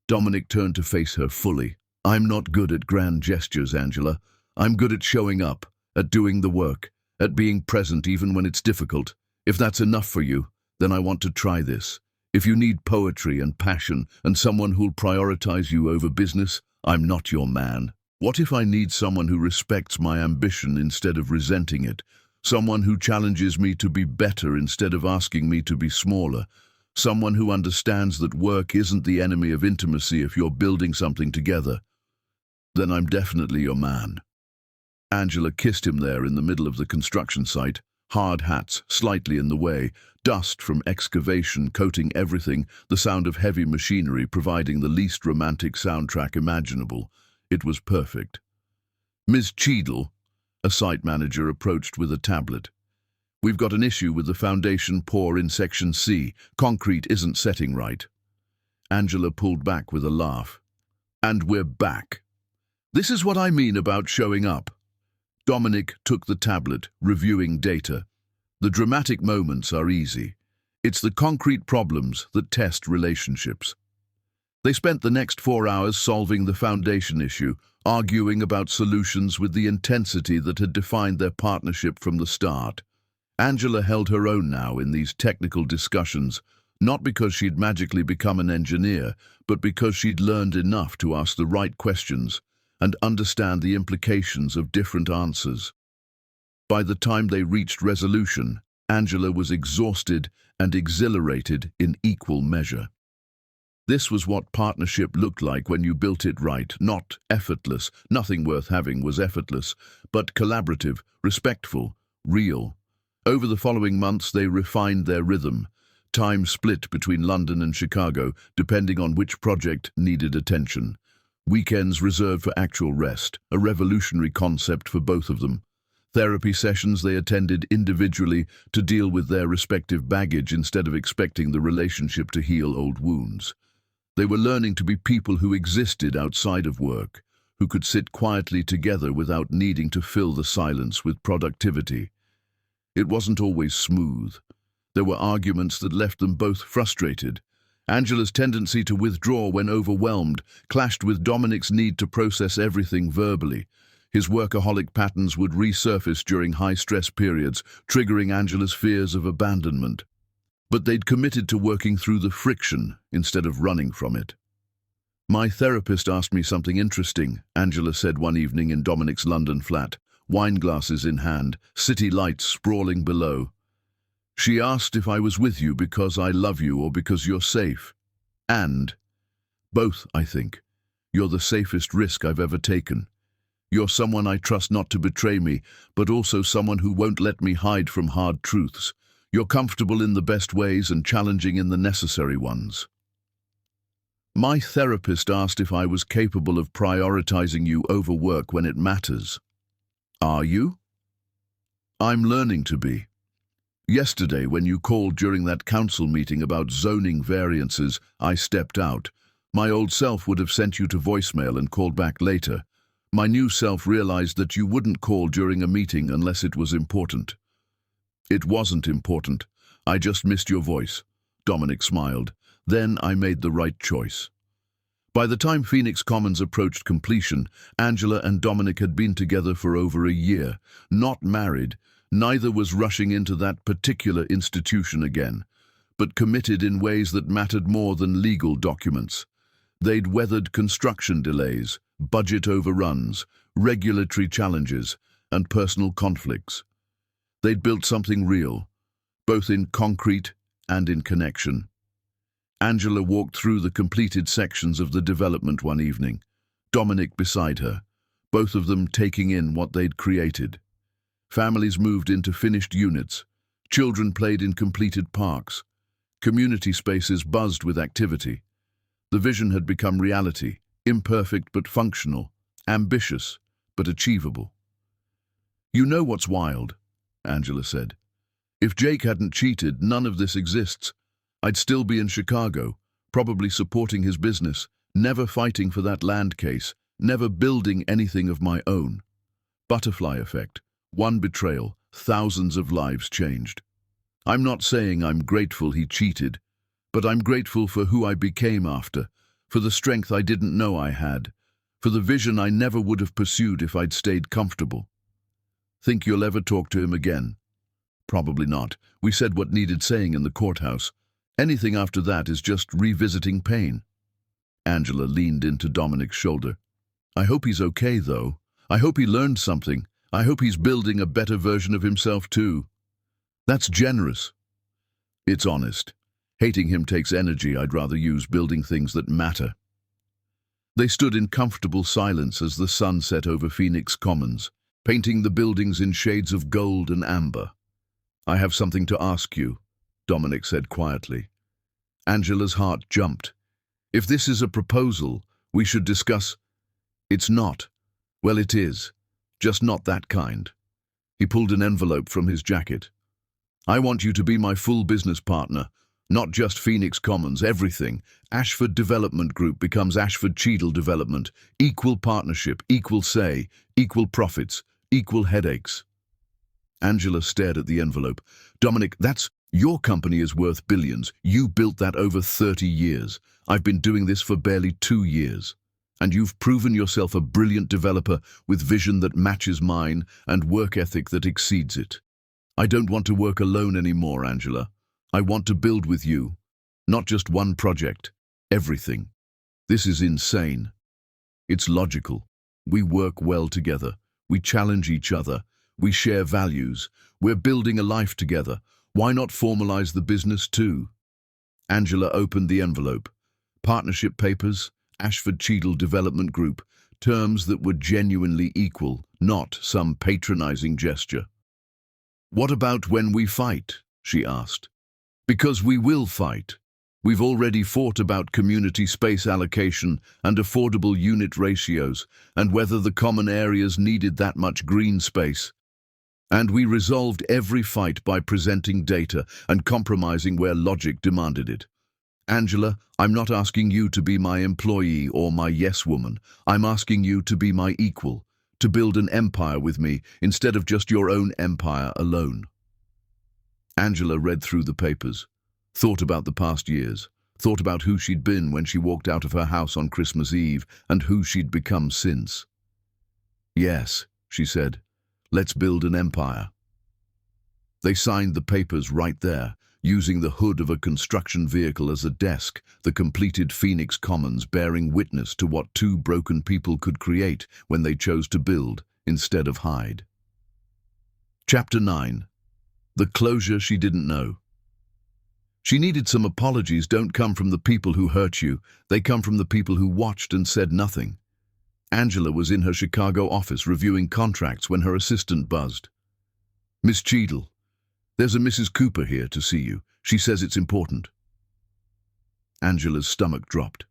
A: Dominic turned to face her fully. "I'm not good at grand gestures, Angela. I'm good at showing up, at doing the work. at being present even when it's difficult. If that's enough for you, then I want to try this. If you need poetry and passion and someone who'll prioritize you over business, I'm not your man. What if I need someone who respects my ambition instead of resenting it? Someone who challenges me to be better instead of asking me to be smaller? Someone who understands that work isn't the enemy of intimacy if you're building something together? Then I'm definitely your man. Angela kissed him there in the middle of the construction site, hard hats slightly in the way, dust from excavation coating everything, the sound of heavy machinery providing the least romantic soundtrack imaginable. It was perfect. Ms. Cheadle, a site manager, approached with a tablet. We've got an issue with the foundation pour in section C. Concrete isn't setting right. Angela pulled back with a laugh. And we're back. This is what I mean about showing up. Dominic took the tablet, reviewing data. The dramatic moments are easy. It's the concrete problems that test relationships. They spent the next 4 hours solving the foundation issue, arguing about solutions with the intensity that had defined their partnership from the start. Angela held her own now in these technical discussions, not because she'd magically become an engineer, but because she'd learned enough to ask the right questions and understand the implications of different answers. By the time they reached resolution, Angela was exhausted and exhilarated in equal measure. This was what partnership looked like when you built it right, not effortless. Nothing worth having was effortless, but collaborative, respectful, real. Over the following months, they refined their rhythm. Time split between London and Chicago, depending on which project needed attention. Weekends reserved for actual rest, a revolutionary concept for both of them. Therapy sessions they attended individually to deal with their respective baggage instead of expecting the relationship to heal old wounds. They were learning to be people who existed outside of work, who could sit quietly together without needing to fill the silence with productivity. It wasn't always smooth. There were arguments that left them both frustrated. Angela's tendency to withdraw when overwhelmed clashed with Dominic's need to process everything verbally. His workaholic patterns would resurface during high-stress periods, triggering Angela's fears of abandonment. But they'd committed to working through the friction instead of running from it. My therapist asked me something interesting, Angela said one evening in Dominic's London flat, wine glasses in hand, city lights sprawling below. She asked if I was with you because I love you or because you're safe. And both, I think. You're the safest risk I've ever taken. You're someone I trust not to betray me, but also someone who won't let me hide from hard truths. You're comfortable in the best ways and challenging in the necessary ones. My therapist asked if I was capable of prioritizing you over work when it matters. Are you? I'm learning to be. Yesterday, when you called during that council meeting about zoning variances, I stepped out. My old self would have sent you to voicemail and called back later. My new self realized that you wouldn't call during a meeting unless it was important. It wasn't important. I just missed your voice. Dominic smiled. Then I made the right choice. By the time Phoenix Commons approached completion, Angela and Dominic had been together for over a year. Not married, neither was rushing into that particular institution again, but committed in ways that mattered more than legal documents. They'd weathered construction delays, budget overruns, regulatory challenges, and personal conflicts. They'd built something real, both in concrete and in connection. Angela walked through the completed sections of the development one evening, Dominic beside her, both of them taking in what they'd created. Families moved into finished units, children played in completed parks, community spaces buzzed with activity. The vision had become reality, imperfect but functional, ambitious but achievable. You know what's wild? Angela said. If Jake hadn't cheated, none of this exists. I'd still be in Chicago, probably supporting his business, never fighting for that land case, never building anything of my own. Butterfly effect. One betrayal, thousands of lives changed. I'm not saying I'm grateful he cheated, but I'm grateful for who I became after, for the strength I didn't know I had, for the vision I never would have pursued if I'd stayed comfortable. Think you'll ever talk to him again? Probably not. We said what needed saying in the courthouse. Anything after that is just revisiting pain. Angela leaned into Dominic's shoulder. I hope he's okay, though. I hope he learned something. I hope he's building a better version of himself, too. That's generous. It's honest. Hating him takes energy I'd rather use building things that matter. They stood in comfortable silence as the sun set over Phoenix Commons, painting the buildings in shades of gold and amber. I have something to ask you, Dominic said quietly. Angela's heart jumped. If this is a proposal, we should discuss. It's not. Well, it is. Just not that kind. He pulled an envelope from his jacket. I want you to be my full business partner. Not just Phoenix Commons, everything. Ashford Development Group becomes Ashford Cheadle Development. Equal partnership, equal say, equal profits, equal headaches. Angela stared at the envelope. Dominic, your company is worth billions. You built that over 30 years. I've been doing this for barely 2 years. And you've proven yourself a brilliant developer with vision that matches mine and work ethic that exceeds it. I don't want to work alone anymore, Angela. I want to build with you. Not just one project, everything. This is insane. It's logical. We work well together. We challenge each other. We share values. We're building a life together. Why not formalize the business too? Angela opened the envelope. Partnership papers, Ashford Cheadle Development Group, terms that were genuinely equal, not some patronizing gesture. What about when we fight? She asked. Because we will fight. We've already fought about community space allocation and affordable unit ratios and whether the common areas needed that much green space. And we resolved every fight by presenting data and compromising where logic demanded it. Angela, I'm not asking you to be my employee or my yes woman. I'm asking you to be my equal, to build an empire with me instead of just your own empire alone. Angela read through the papers, thought about the past years, thought about who she'd been when she walked out of her house on Christmas Eve and who she'd become since. Yes, she said, let's build an empire. They signed the papers right there, using the hood of a construction vehicle as a desk, the completed Phoenix Commons bearing witness to what two broken people could create when they chose to build instead of hide. Chapter 9. The closure she didn't know. She needed some apologies don't come from the people who hurt you, they come from the people who watched and said nothing. Angela was in her Chicago office reviewing contracts when her assistant buzzed. Miss Cheadle, there's a Mrs. Cooper here to see you. She says it's important. Angela's stomach dropped.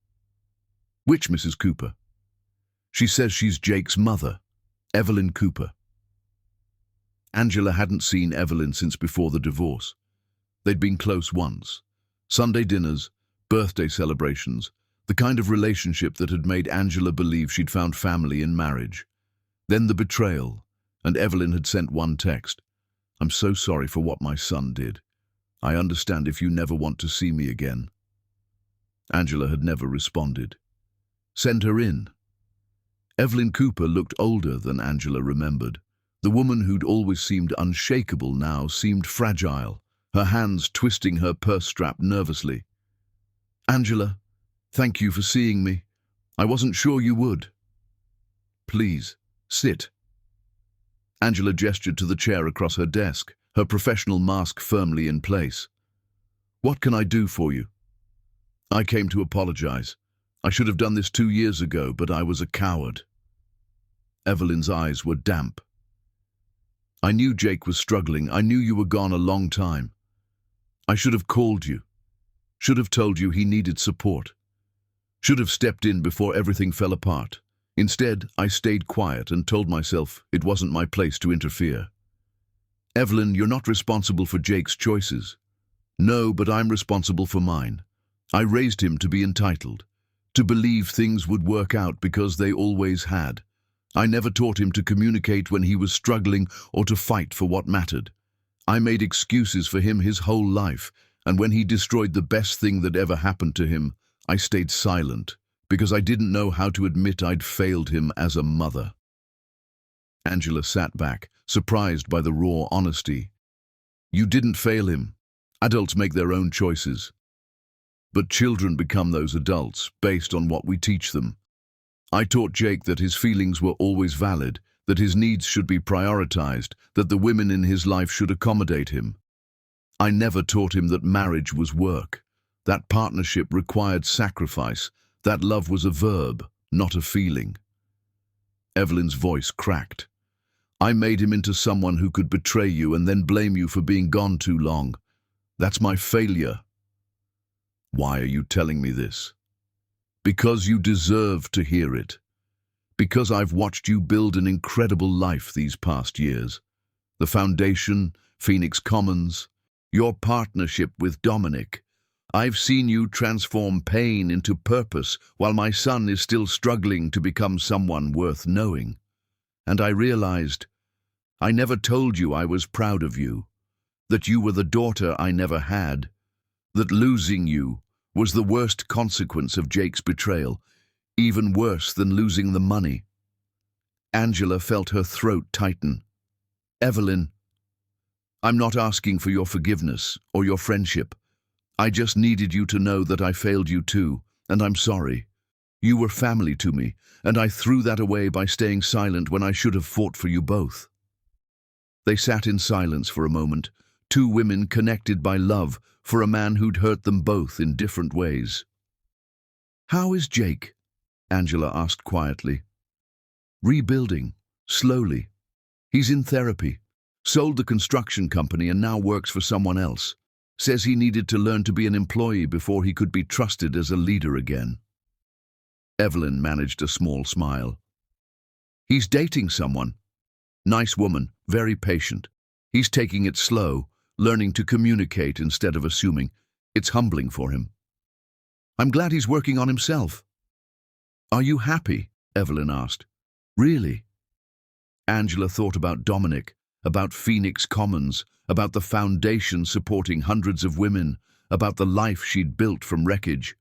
A: Which Mrs. Cooper? She says she's Jake's mother, Evelyn Cooper. Angela hadn't seen Evelyn since before the divorce. They'd been close once. Sunday dinners, birthday celebrations, the kind of relationship that had made Angela believe she'd found family in marriage. Then the betrayal, and Evelyn had sent one text. I'm so sorry for what my son did. I understand if you never want to see me again. Angela had never responded. Send her in. Evelyn Cooper looked older than Angela remembered. The woman who'd always seemed unshakable now seemed fragile, her hands twisting her purse strap nervously. Angela, thank you for seeing me. I wasn't sure you would. Please, sit. Angela gestured to the chair across her desk, her professional mask firmly in place. What can I do for you? I came to apologize. I should have done this 2 years ago, but I was a coward. Evelyn's eyes were damp. I knew Jake was struggling. I knew you were gone a long time. I should have called you. Should have told you he needed support. Should have stepped in before everything fell apart. Instead, I stayed quiet and told myself it wasn't my place to interfere. Evelyn, you're not responsible for Jake's choices. No, but I'm responsible for mine. I raised him to be entitled, to believe things would work out because they always had. I never taught him to communicate when he was struggling or to fight for what mattered. I made excuses for him his whole life, and when he destroyed the best thing that ever happened to him, I stayed silent because I didn't know how to admit I'd failed him as a mother. Angela sat back, surprised by the raw honesty. You didn't fail him. Adults make their own choices. But children become those adults based on what we teach them. I taught Jake that his feelings were always valid, that his needs should be prioritized, that the women in his life should accommodate him. I never taught him that marriage was work, that partnership required sacrifice, that love was a verb, not a feeling. Evelyn's voice cracked. I made him into someone who could betray you and then blame you for being gone too long. That's my failure. Why are you telling me this? Because you deserve to hear it. Because I've watched you build an incredible life these past years. The foundation, Phoenix Commons, your partnership with Dominic. I've seen you transform pain into purpose while my son is still struggling to become someone worth knowing. And I realized I never told you I was proud of you, that you were the daughter I never had, that losing you was the worst consequence of Jake's betrayal, even worse than losing the money. Angela felt her throat tighten. Evelyn, I'm not asking for your forgiveness or your friendship. I just needed you to know that I failed you too, and I'm sorry. You were family to me, and I threw that away by staying silent when I should have fought for you both. They sat in silence for a moment, two women connected by love for a man who'd hurt them both in different ways. How is Jake? Angela asked quietly. Rebuilding, slowly. He's in therapy, sold the construction company and now works for someone else. Says he needed to learn to be an employee before he could be trusted as a leader again. Evelyn managed a small smile. He's dating someone. Nice woman, very patient. He's taking it slow, learning to communicate instead of assuming. It's humbling for him. I'm glad he's working on himself. Are you happy? Evelyn asked. Really? Angela thought about Dominic, about Phoenix Commons, about the foundation supporting hundreds of women, about the life she'd built from wreckage.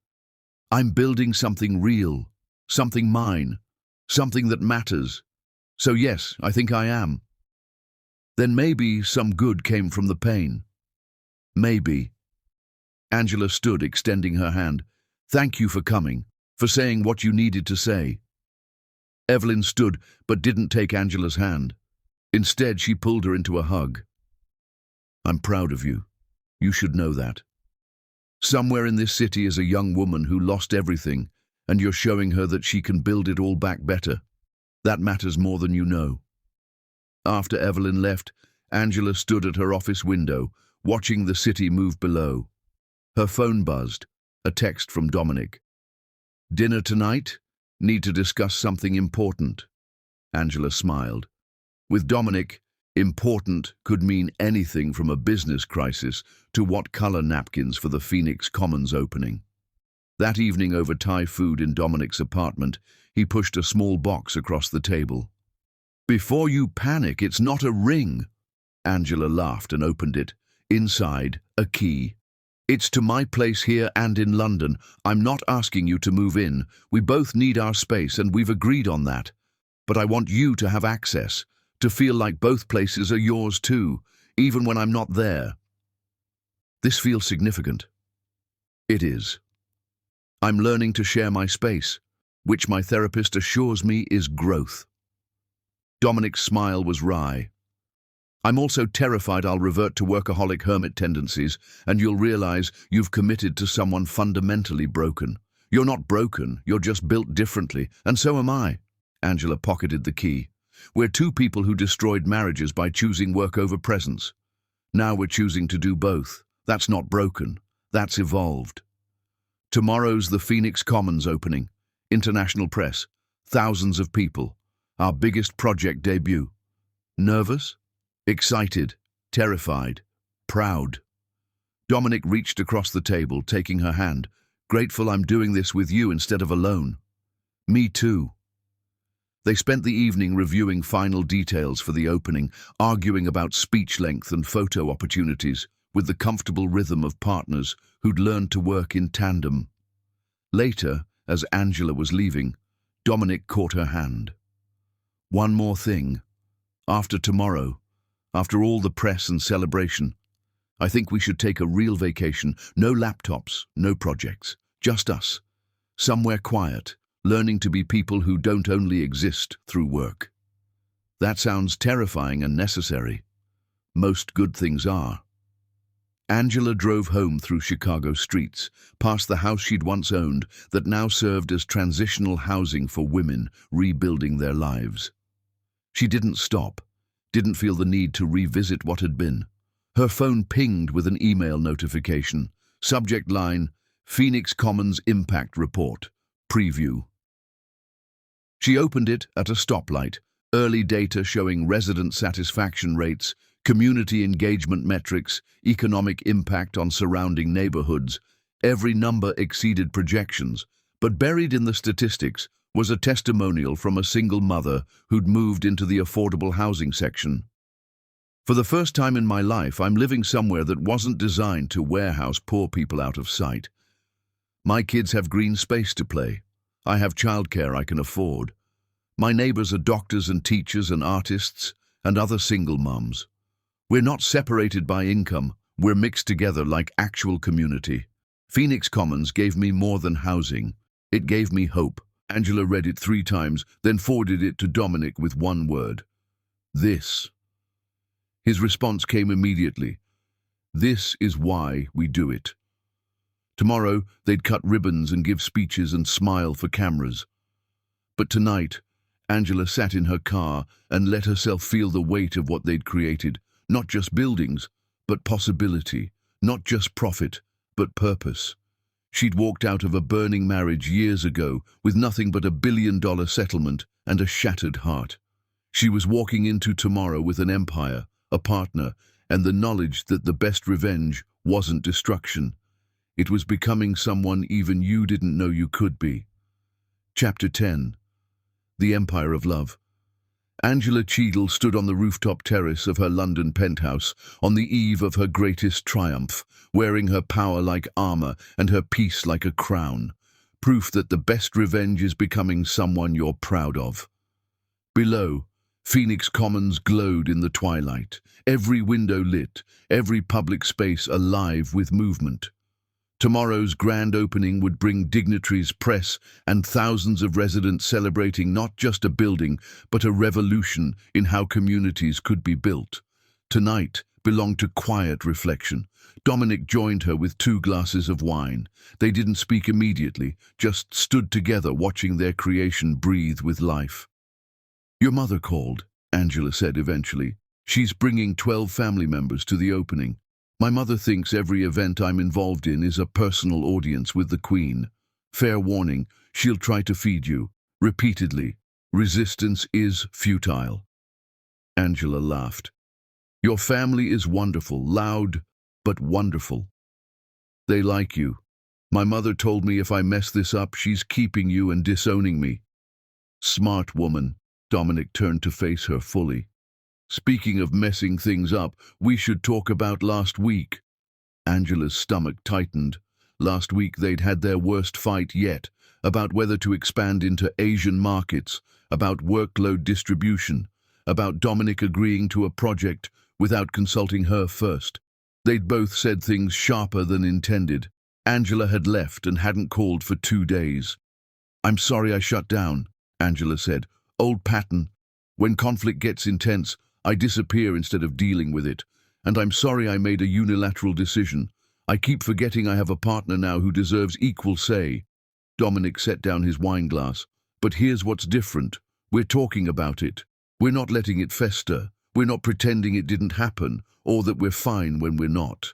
A: I'm building something real, something mine, something that matters. So yes, I think I am. Then maybe some good came from the pain. Maybe. Angela stood, extending her hand. Thank you for coming, for saying what you needed to say. Evelyn stood, but didn't take Angela's hand. Instead, she pulled her into a hug. I'm proud of you. You should know that. Somewhere in this city is a young woman who lost everything, and you're showing her that she can build it all back better. That matters more than you know. After Evelyn left, Angela stood at her office window, watching the city move below. Her phone buzzed, a text from Dominic. Dinner tonight? Need to discuss something important. Angela smiled. With Dominic, important could mean anything from a business crisis to what color napkins for the Phoenix Commons opening. That evening over Thai food in Dominic's apartment, he pushed a small box across the table. Before you panic, it's not a ring. Angela laughed and opened it. Inside, a key. It's to my place here and in London. I'm not asking you to move in. We both need our space and we've agreed on that. But I want you to have access, to feel like both places are yours too, even when I'm not there. This feels significant. It is. I'm learning to share my space, which my therapist assures me is growth. Dominic's smile was wry. I'm also terrified I'll revert to workaholic hermit tendencies, and you'll realize you've committed to someone fundamentally broken. You're not broken, you're just built differently, and so am I. Angela pocketed the key. We're two people who destroyed marriages by choosing work over presence. Now we're choosing to do both. That's not broken. That's evolved. Tomorrow's the Phoenix Commons opening. International press. Thousands of people. Our biggest project debut. Nervous? Excited? Terrified? Proud? Dominic reached across the table, taking her hand. Grateful I'm doing this with you instead of alone. Me too. They spent the evening reviewing final details for the opening, arguing about speech length and photo opportunities, with the comfortable rhythm of partners who'd learned to work in tandem. Later, as Angela was leaving, Dominic caught her hand. One more thing. After tomorrow, after all the press and celebration, I think we should take a real vacation. No laptops, no projects, just us. Somewhere quiet, learning to be people who don't only exist through work. That sounds terrifying and necessary. Most good things are. Angela drove home through Chicago streets, past the house she'd once owned that now served as transitional housing for women rebuilding their lives. She didn't stop, didn't feel the need to revisit what had been. Her phone pinged with an email notification. Subject line, Phoenix Commons Impact Report, Preview. She opened it at a stoplight, early data showing resident satisfaction rates, community engagement metrics, economic impact on surrounding neighborhoods. Every number exceeded projections, but buried in the statistics was a testimonial from a single mother who'd moved into the affordable housing section. For the first time in my life, I'm living somewhere that wasn't designed to warehouse poor people out of sight. My kids have green space to play. I have childcare I can afford. My neighbors are doctors and teachers and artists and other single mums. We're not separated by income, we're mixed together like actual community. Phoenix Commons gave me more than housing. It gave me hope. Angela read it 3 times, then forwarded it to Dominic with one word. This. His response came immediately. This is why we do it. Tomorrow, they'd cut ribbons and give speeches and smile for cameras. But tonight, Angela sat in her car and let herself feel the weight of what they'd created. Not just buildings, but possibility. Not just profit, but purpose. She'd walked out of a burning marriage years ago with nothing but $1 billion settlement and a shattered heart. She was walking into tomorrow with an empire, a partner, and the knowledge that the best revenge wasn't destruction. It was becoming someone even you didn't know you could be. Chapter 10. The Empire of Love. Angela Cheadle stood on the rooftop terrace of her London penthouse on the eve of her greatest triumph, wearing her power like armor and her peace like a crown, proof that the best revenge is becoming someone you're proud of. Below, Phoenix Commons glowed in the twilight, every window lit, every public space alive with movement. Tomorrow's grand opening would bring dignitaries, press, and thousands of residents celebrating not just a building, but a revolution in how communities could be built. Tonight belonged to quiet reflection. Dominic joined her with 2 glasses of wine. They didn't speak immediately, just stood together watching their creation breathe with life. Your mother called, Angela said eventually. She's bringing 12 family members to the opening. My mother thinks every event I'm involved in is a personal audience with the Queen. Fair warning, she'll try to feed you. Repeatedly. Resistance is futile. Angela laughed. Your family is wonderful, loud, but wonderful. They like you. My mother told me if I mess this up, she's keeping you and disowning me. Smart woman. Dominic turned to face her fully. Speaking of messing things up, we should talk about last week. Angela's stomach tightened. Last week they'd had their worst fight yet, about whether to expand into Asian markets, about workload distribution, about Dominic agreeing to a project without consulting her first. They'd both said things sharper than intended. Angela had left and hadn't called for 2 days. I'm sorry I shut down, Angela said. Old pattern. When conflict gets intense, I disappear instead of dealing with it, and I'm sorry I made a unilateral decision. I keep forgetting I have a partner now who deserves equal say. Dominic set down his wine glass. But here's what's different. We're talking about it. We're not letting it fester. We're not pretending it didn't happen, or that we're fine when we're not.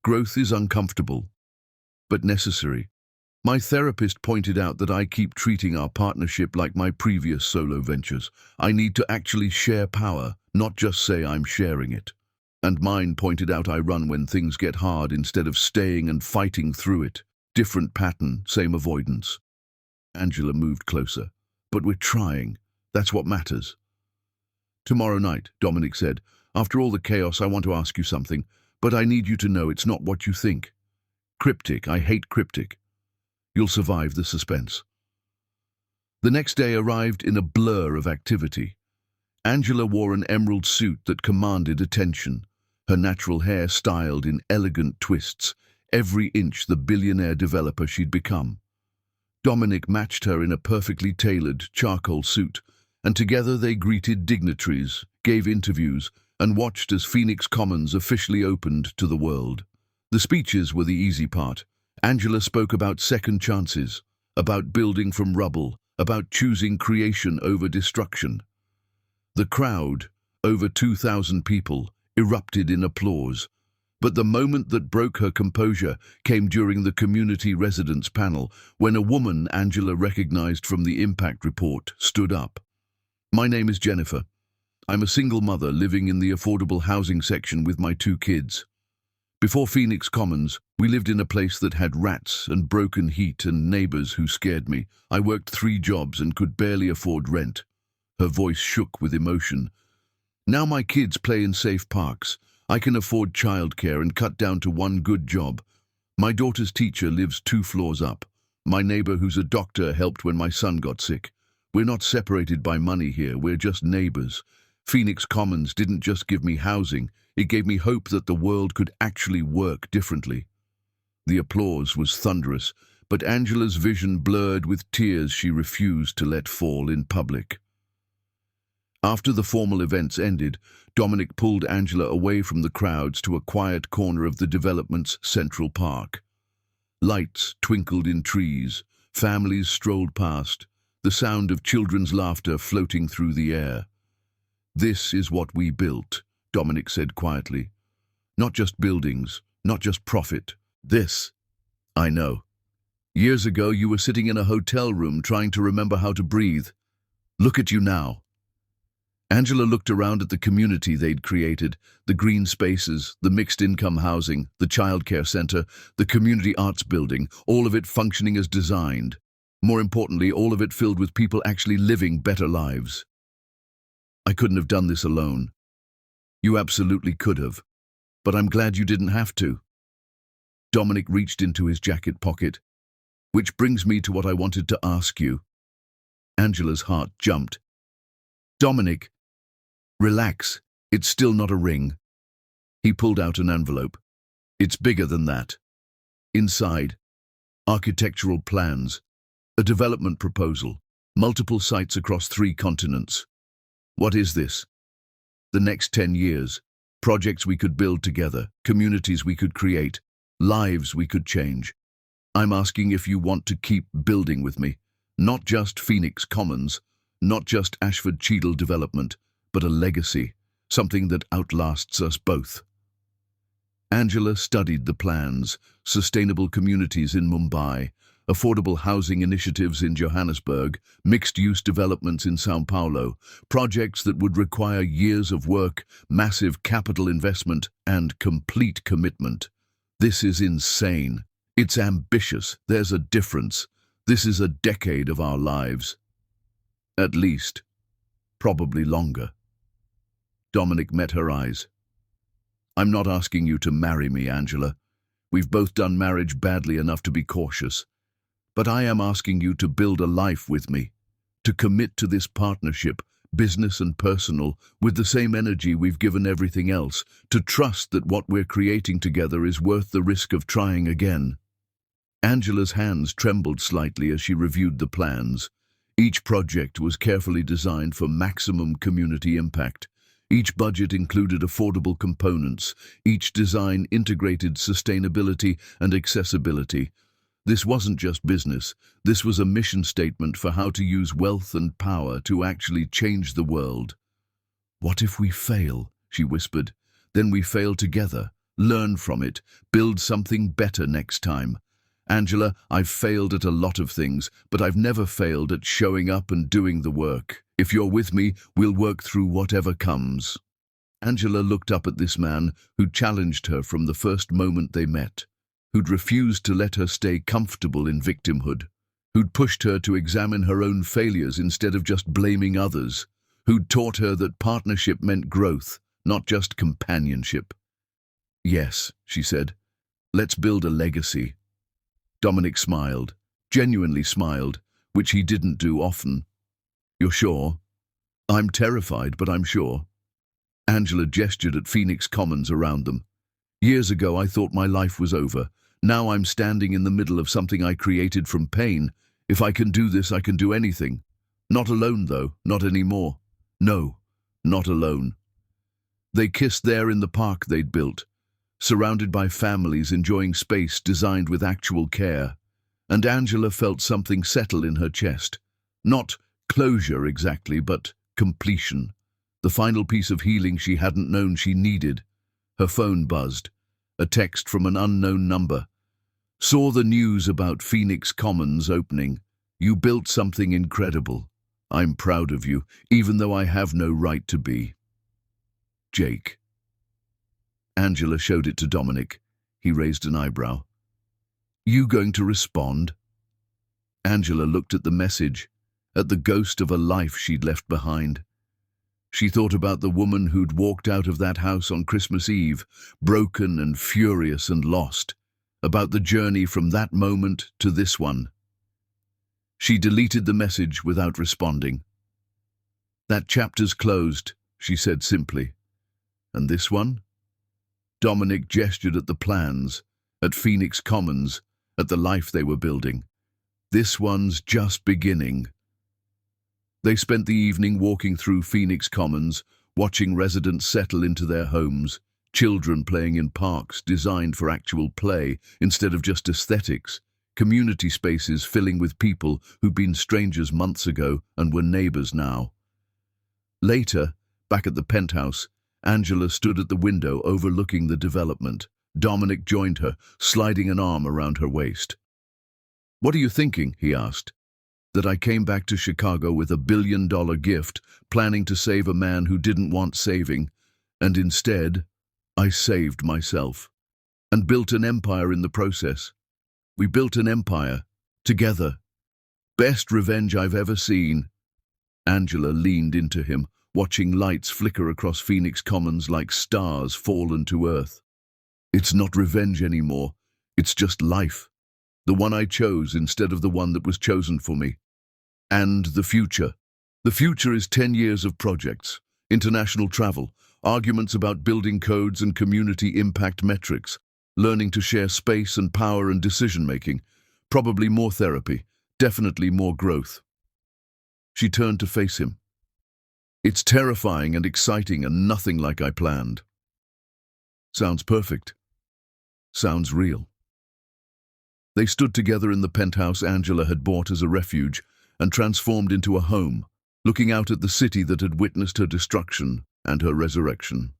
A: Growth is uncomfortable, but necessary. My therapist pointed out that I keep treating our partnership like my previous solo ventures. I need to actually share power, not just say I'm sharing it. And mine pointed out I run when things get hard instead of staying and fighting through it. Different pattern, same avoidance. Angela moved closer. But we're trying. That's what matters. Tomorrow night, Dominic said. After all the chaos, I want to ask you something, but I need you to know it's not what you think. Cryptic, I hate cryptic. You'll survive the suspense. The next day arrived in a blur of activity. Angela wore an emerald suit that commanded attention, her natural hair styled in elegant twists, every inch the billionaire developer she'd become. Dominic matched her in a perfectly tailored charcoal suit, and together they greeted dignitaries, gave interviews, and watched as Phoenix Commons officially opened to the world. The speeches were the easy part. Angela spoke about second chances, about building from rubble, about choosing creation over destruction. The crowd, over 2,000 people, erupted in applause. But the moment that broke her composure came during the community residence panel, when a woman Angela recognized from the impact report stood up. "My name is Jennifer. I'm a single mother living in the affordable housing section with my 2 kids. Before Phoenix Commons, we lived in a place that had rats and broken heat and neighbors who scared me. I worked 3 jobs and could barely afford rent." Her voice shook with emotion. "Now my kids play in safe parks. I can afford childcare and cut down to 1 good job. My daughter's teacher lives 2 floors up. My neighbor who's a doctor helped when my son got sick. We're not separated by money here, we're just neighbors. Phoenix Commons didn't just give me housing, it gave me hope that the world could actually work differently." The applause was thunderous, but Angela's vision blurred with tears she refused to let fall in public. After the formal events ended, Dominic pulled Angela away from the crowds to a quiet corner of the development's central park. Lights twinkled in trees, families strolled past, the sound of children's laughter floating through the air. "This is what we built," Dominic said quietly. "Not just buildings, not just profit. This, I know. Years ago you were sitting in a hotel room trying to remember how to breathe. Look at you now." Angela looked around at the community they'd created, the green spaces, the mixed-income housing, the childcare center, the community arts building, all of it functioning as designed. More importantly, all of it filled with people actually living better lives. "I couldn't have done this alone." "You absolutely could have. But I'm glad you didn't have to." Dominic reached into his jacket pocket. "Which brings me to what I wanted to ask you." Angela's heart jumped. "Dominic, relax. It's still not a ring." He pulled out an envelope. "It's bigger than that. Inside, architectural plans, a development proposal, multiple sites across 3 continents. What is this?" "The next 10 years. Projects we could build together, communities we could create, lives we could change. I'm asking if you want to keep building with me. Not just Phoenix Commons, not just Ashford Cheadle development, but a legacy, something that outlasts us both." Angela studied the plans: sustainable communities in Mumbai, affordable housing initiatives in Johannesburg, mixed-use developments in São Paulo, projects that would require years of work, massive capital investment, and complete commitment. "This is insane. It's ambitious. There's a difference. This is a decade of our lives. At least. Probably longer." Dominic met her eyes. "I'm not asking you to marry me, Angela. We've both done marriage badly enough to be cautious. But I am asking you to build a life with me, to commit to this partnership, business and personal, with the same energy we've given everything else, to trust that what we're creating together is worth the risk of trying again." Angela's hands trembled slightly as she reviewed the plans. Each project was carefully designed for maximum community impact. Each budget included affordable components. Each design integrated sustainability and accessibility. This wasn't just business. This was a mission statement for how to use wealth and power to actually change the world. "What if we fail?" she whispered. "Then we fail together, learn from it, build something better next time. Angela, I've failed at a lot of things, but I've never failed at showing up and doing the work. If you're with me, we'll work through whatever comes." Angela looked up at this man who'd challenged her from the first moment they met, who'd refused to let her stay comfortable in victimhood, who'd pushed her to examine her own failures instead of just blaming others, who'd taught her that partnership meant growth, not just companionship. "Yes," she said, "let's build a legacy." Dominic smiled, genuinely smiled, which he didn't do often. "You're sure?" I'm terrified, but I'm sure. Angela gestured at Phoenix Commons around them. Years ago, I thought my life was over. Now I'm standing in the middle of something I created from pain. If I can do this, I can do anything. Not alone, though, not anymore. No, not alone. They kissed there in the park they'd built, surrounded by families enjoying space designed with actual care. And Angela felt something settle in her chest. Not closure exactly, but completion. The final piece of healing she hadn't known she needed. Her phone buzzed. A text from an unknown number. Saw the news about Phoenix Commons opening. You built something incredible. I'm proud of you, even though I have no right to be. Jake. Angela showed it to Dominic. He raised an eyebrow. You going to respond? Angela looked at the message, at the ghost of a life she'd left behind. She thought about the woman who'd walked out of that house on Christmas Eve, broken and furious and lost, about the journey from that moment to this one. She deleted the message without responding. That chapter's closed, she said simply. And this one? Dominic gestured at the plans, at Phoenix Commons, at the life they were building. This one's just beginning. They spent the evening walking through Phoenix Commons, watching residents settle into their homes, children playing in parks designed for actual play instead of just aesthetics, community spaces filling with people who'd been strangers months ago and were neighbors now. Later, back at the penthouse, Angela stood at the window overlooking the development. Dominic joined her, sliding an arm around her waist. What are you thinking? He asked. That I came back to Chicago with $1 billion gift, planning to save a man who didn't want saving, and instead, I saved myself, and built an empire in the process. We built an empire, together. Best revenge I've ever seen. Angela leaned into him, watching lights flicker across Phoenix Commons like stars fallen to earth. It's not revenge anymore, it's just life. The one I chose instead of the one that was chosen for me. And the future. The future is 10 years of projects, international travel, arguments about building codes and community impact metrics, learning to share space and power and decision-making, probably more therapy, definitely more growth. She turned to face him. It's terrifying and exciting and nothing like I planned. Sounds perfect. Sounds real. They stood together in the penthouse Angela had bought as a refuge and transformed into a home, looking out at the city that had witnessed her destruction and her resurrection.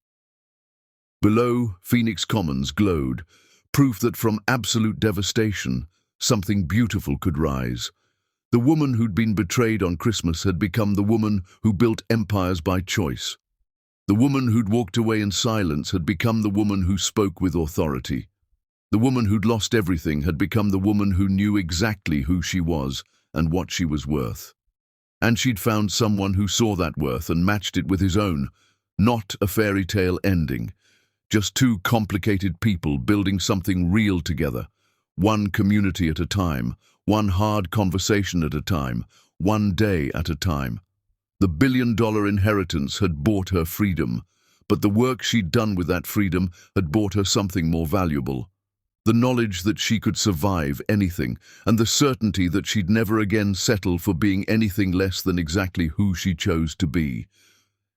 A: Below, Phoenix Commons glowed, proof that from absolute devastation, something beautiful could rise. The woman who'd been betrayed on Christmas had become the woman who built empires by choice. The woman who'd walked away in silence had become the woman who spoke with authority. The woman who'd lost everything had become the woman who knew exactly who she was and what she was worth. And she'd found someone who saw that worth and matched it with his own, not a fairy tale ending, just two complicated people building something real together, one community at a time, one hard conversation at a time, one day at a time. The billion-dollar inheritance had bought her freedom, but the work she'd done with that freedom had bought her something more valuable. The knowledge that she could survive anything, and the certainty that she'd never again settle for being anything less than exactly who she chose to be.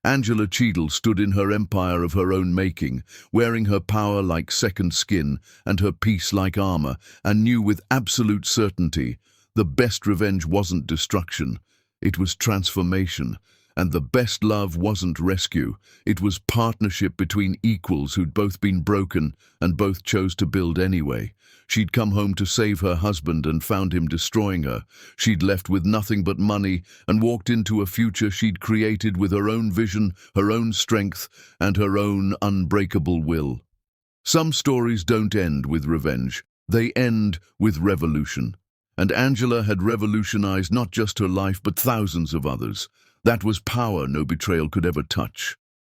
A: Angela Cheadle stood in her empire of her own making, wearing her power like second skin and her peace like armor, and knew with absolute certainty the best revenge wasn't destruction, it was transformation. And the best love wasn't rescue, it was partnership between equals who'd both been broken and both chose to build anyway. She'd come home to save her husband and found him destroying her. She'd left with nothing but money and walked into a future she'd created with her own vision, her own strength, and her own unbreakable will. Some stories don't end with revenge, they end with revolution. And Angela had revolutionized not just her life but thousands of others. That was power no betrayal could ever touch.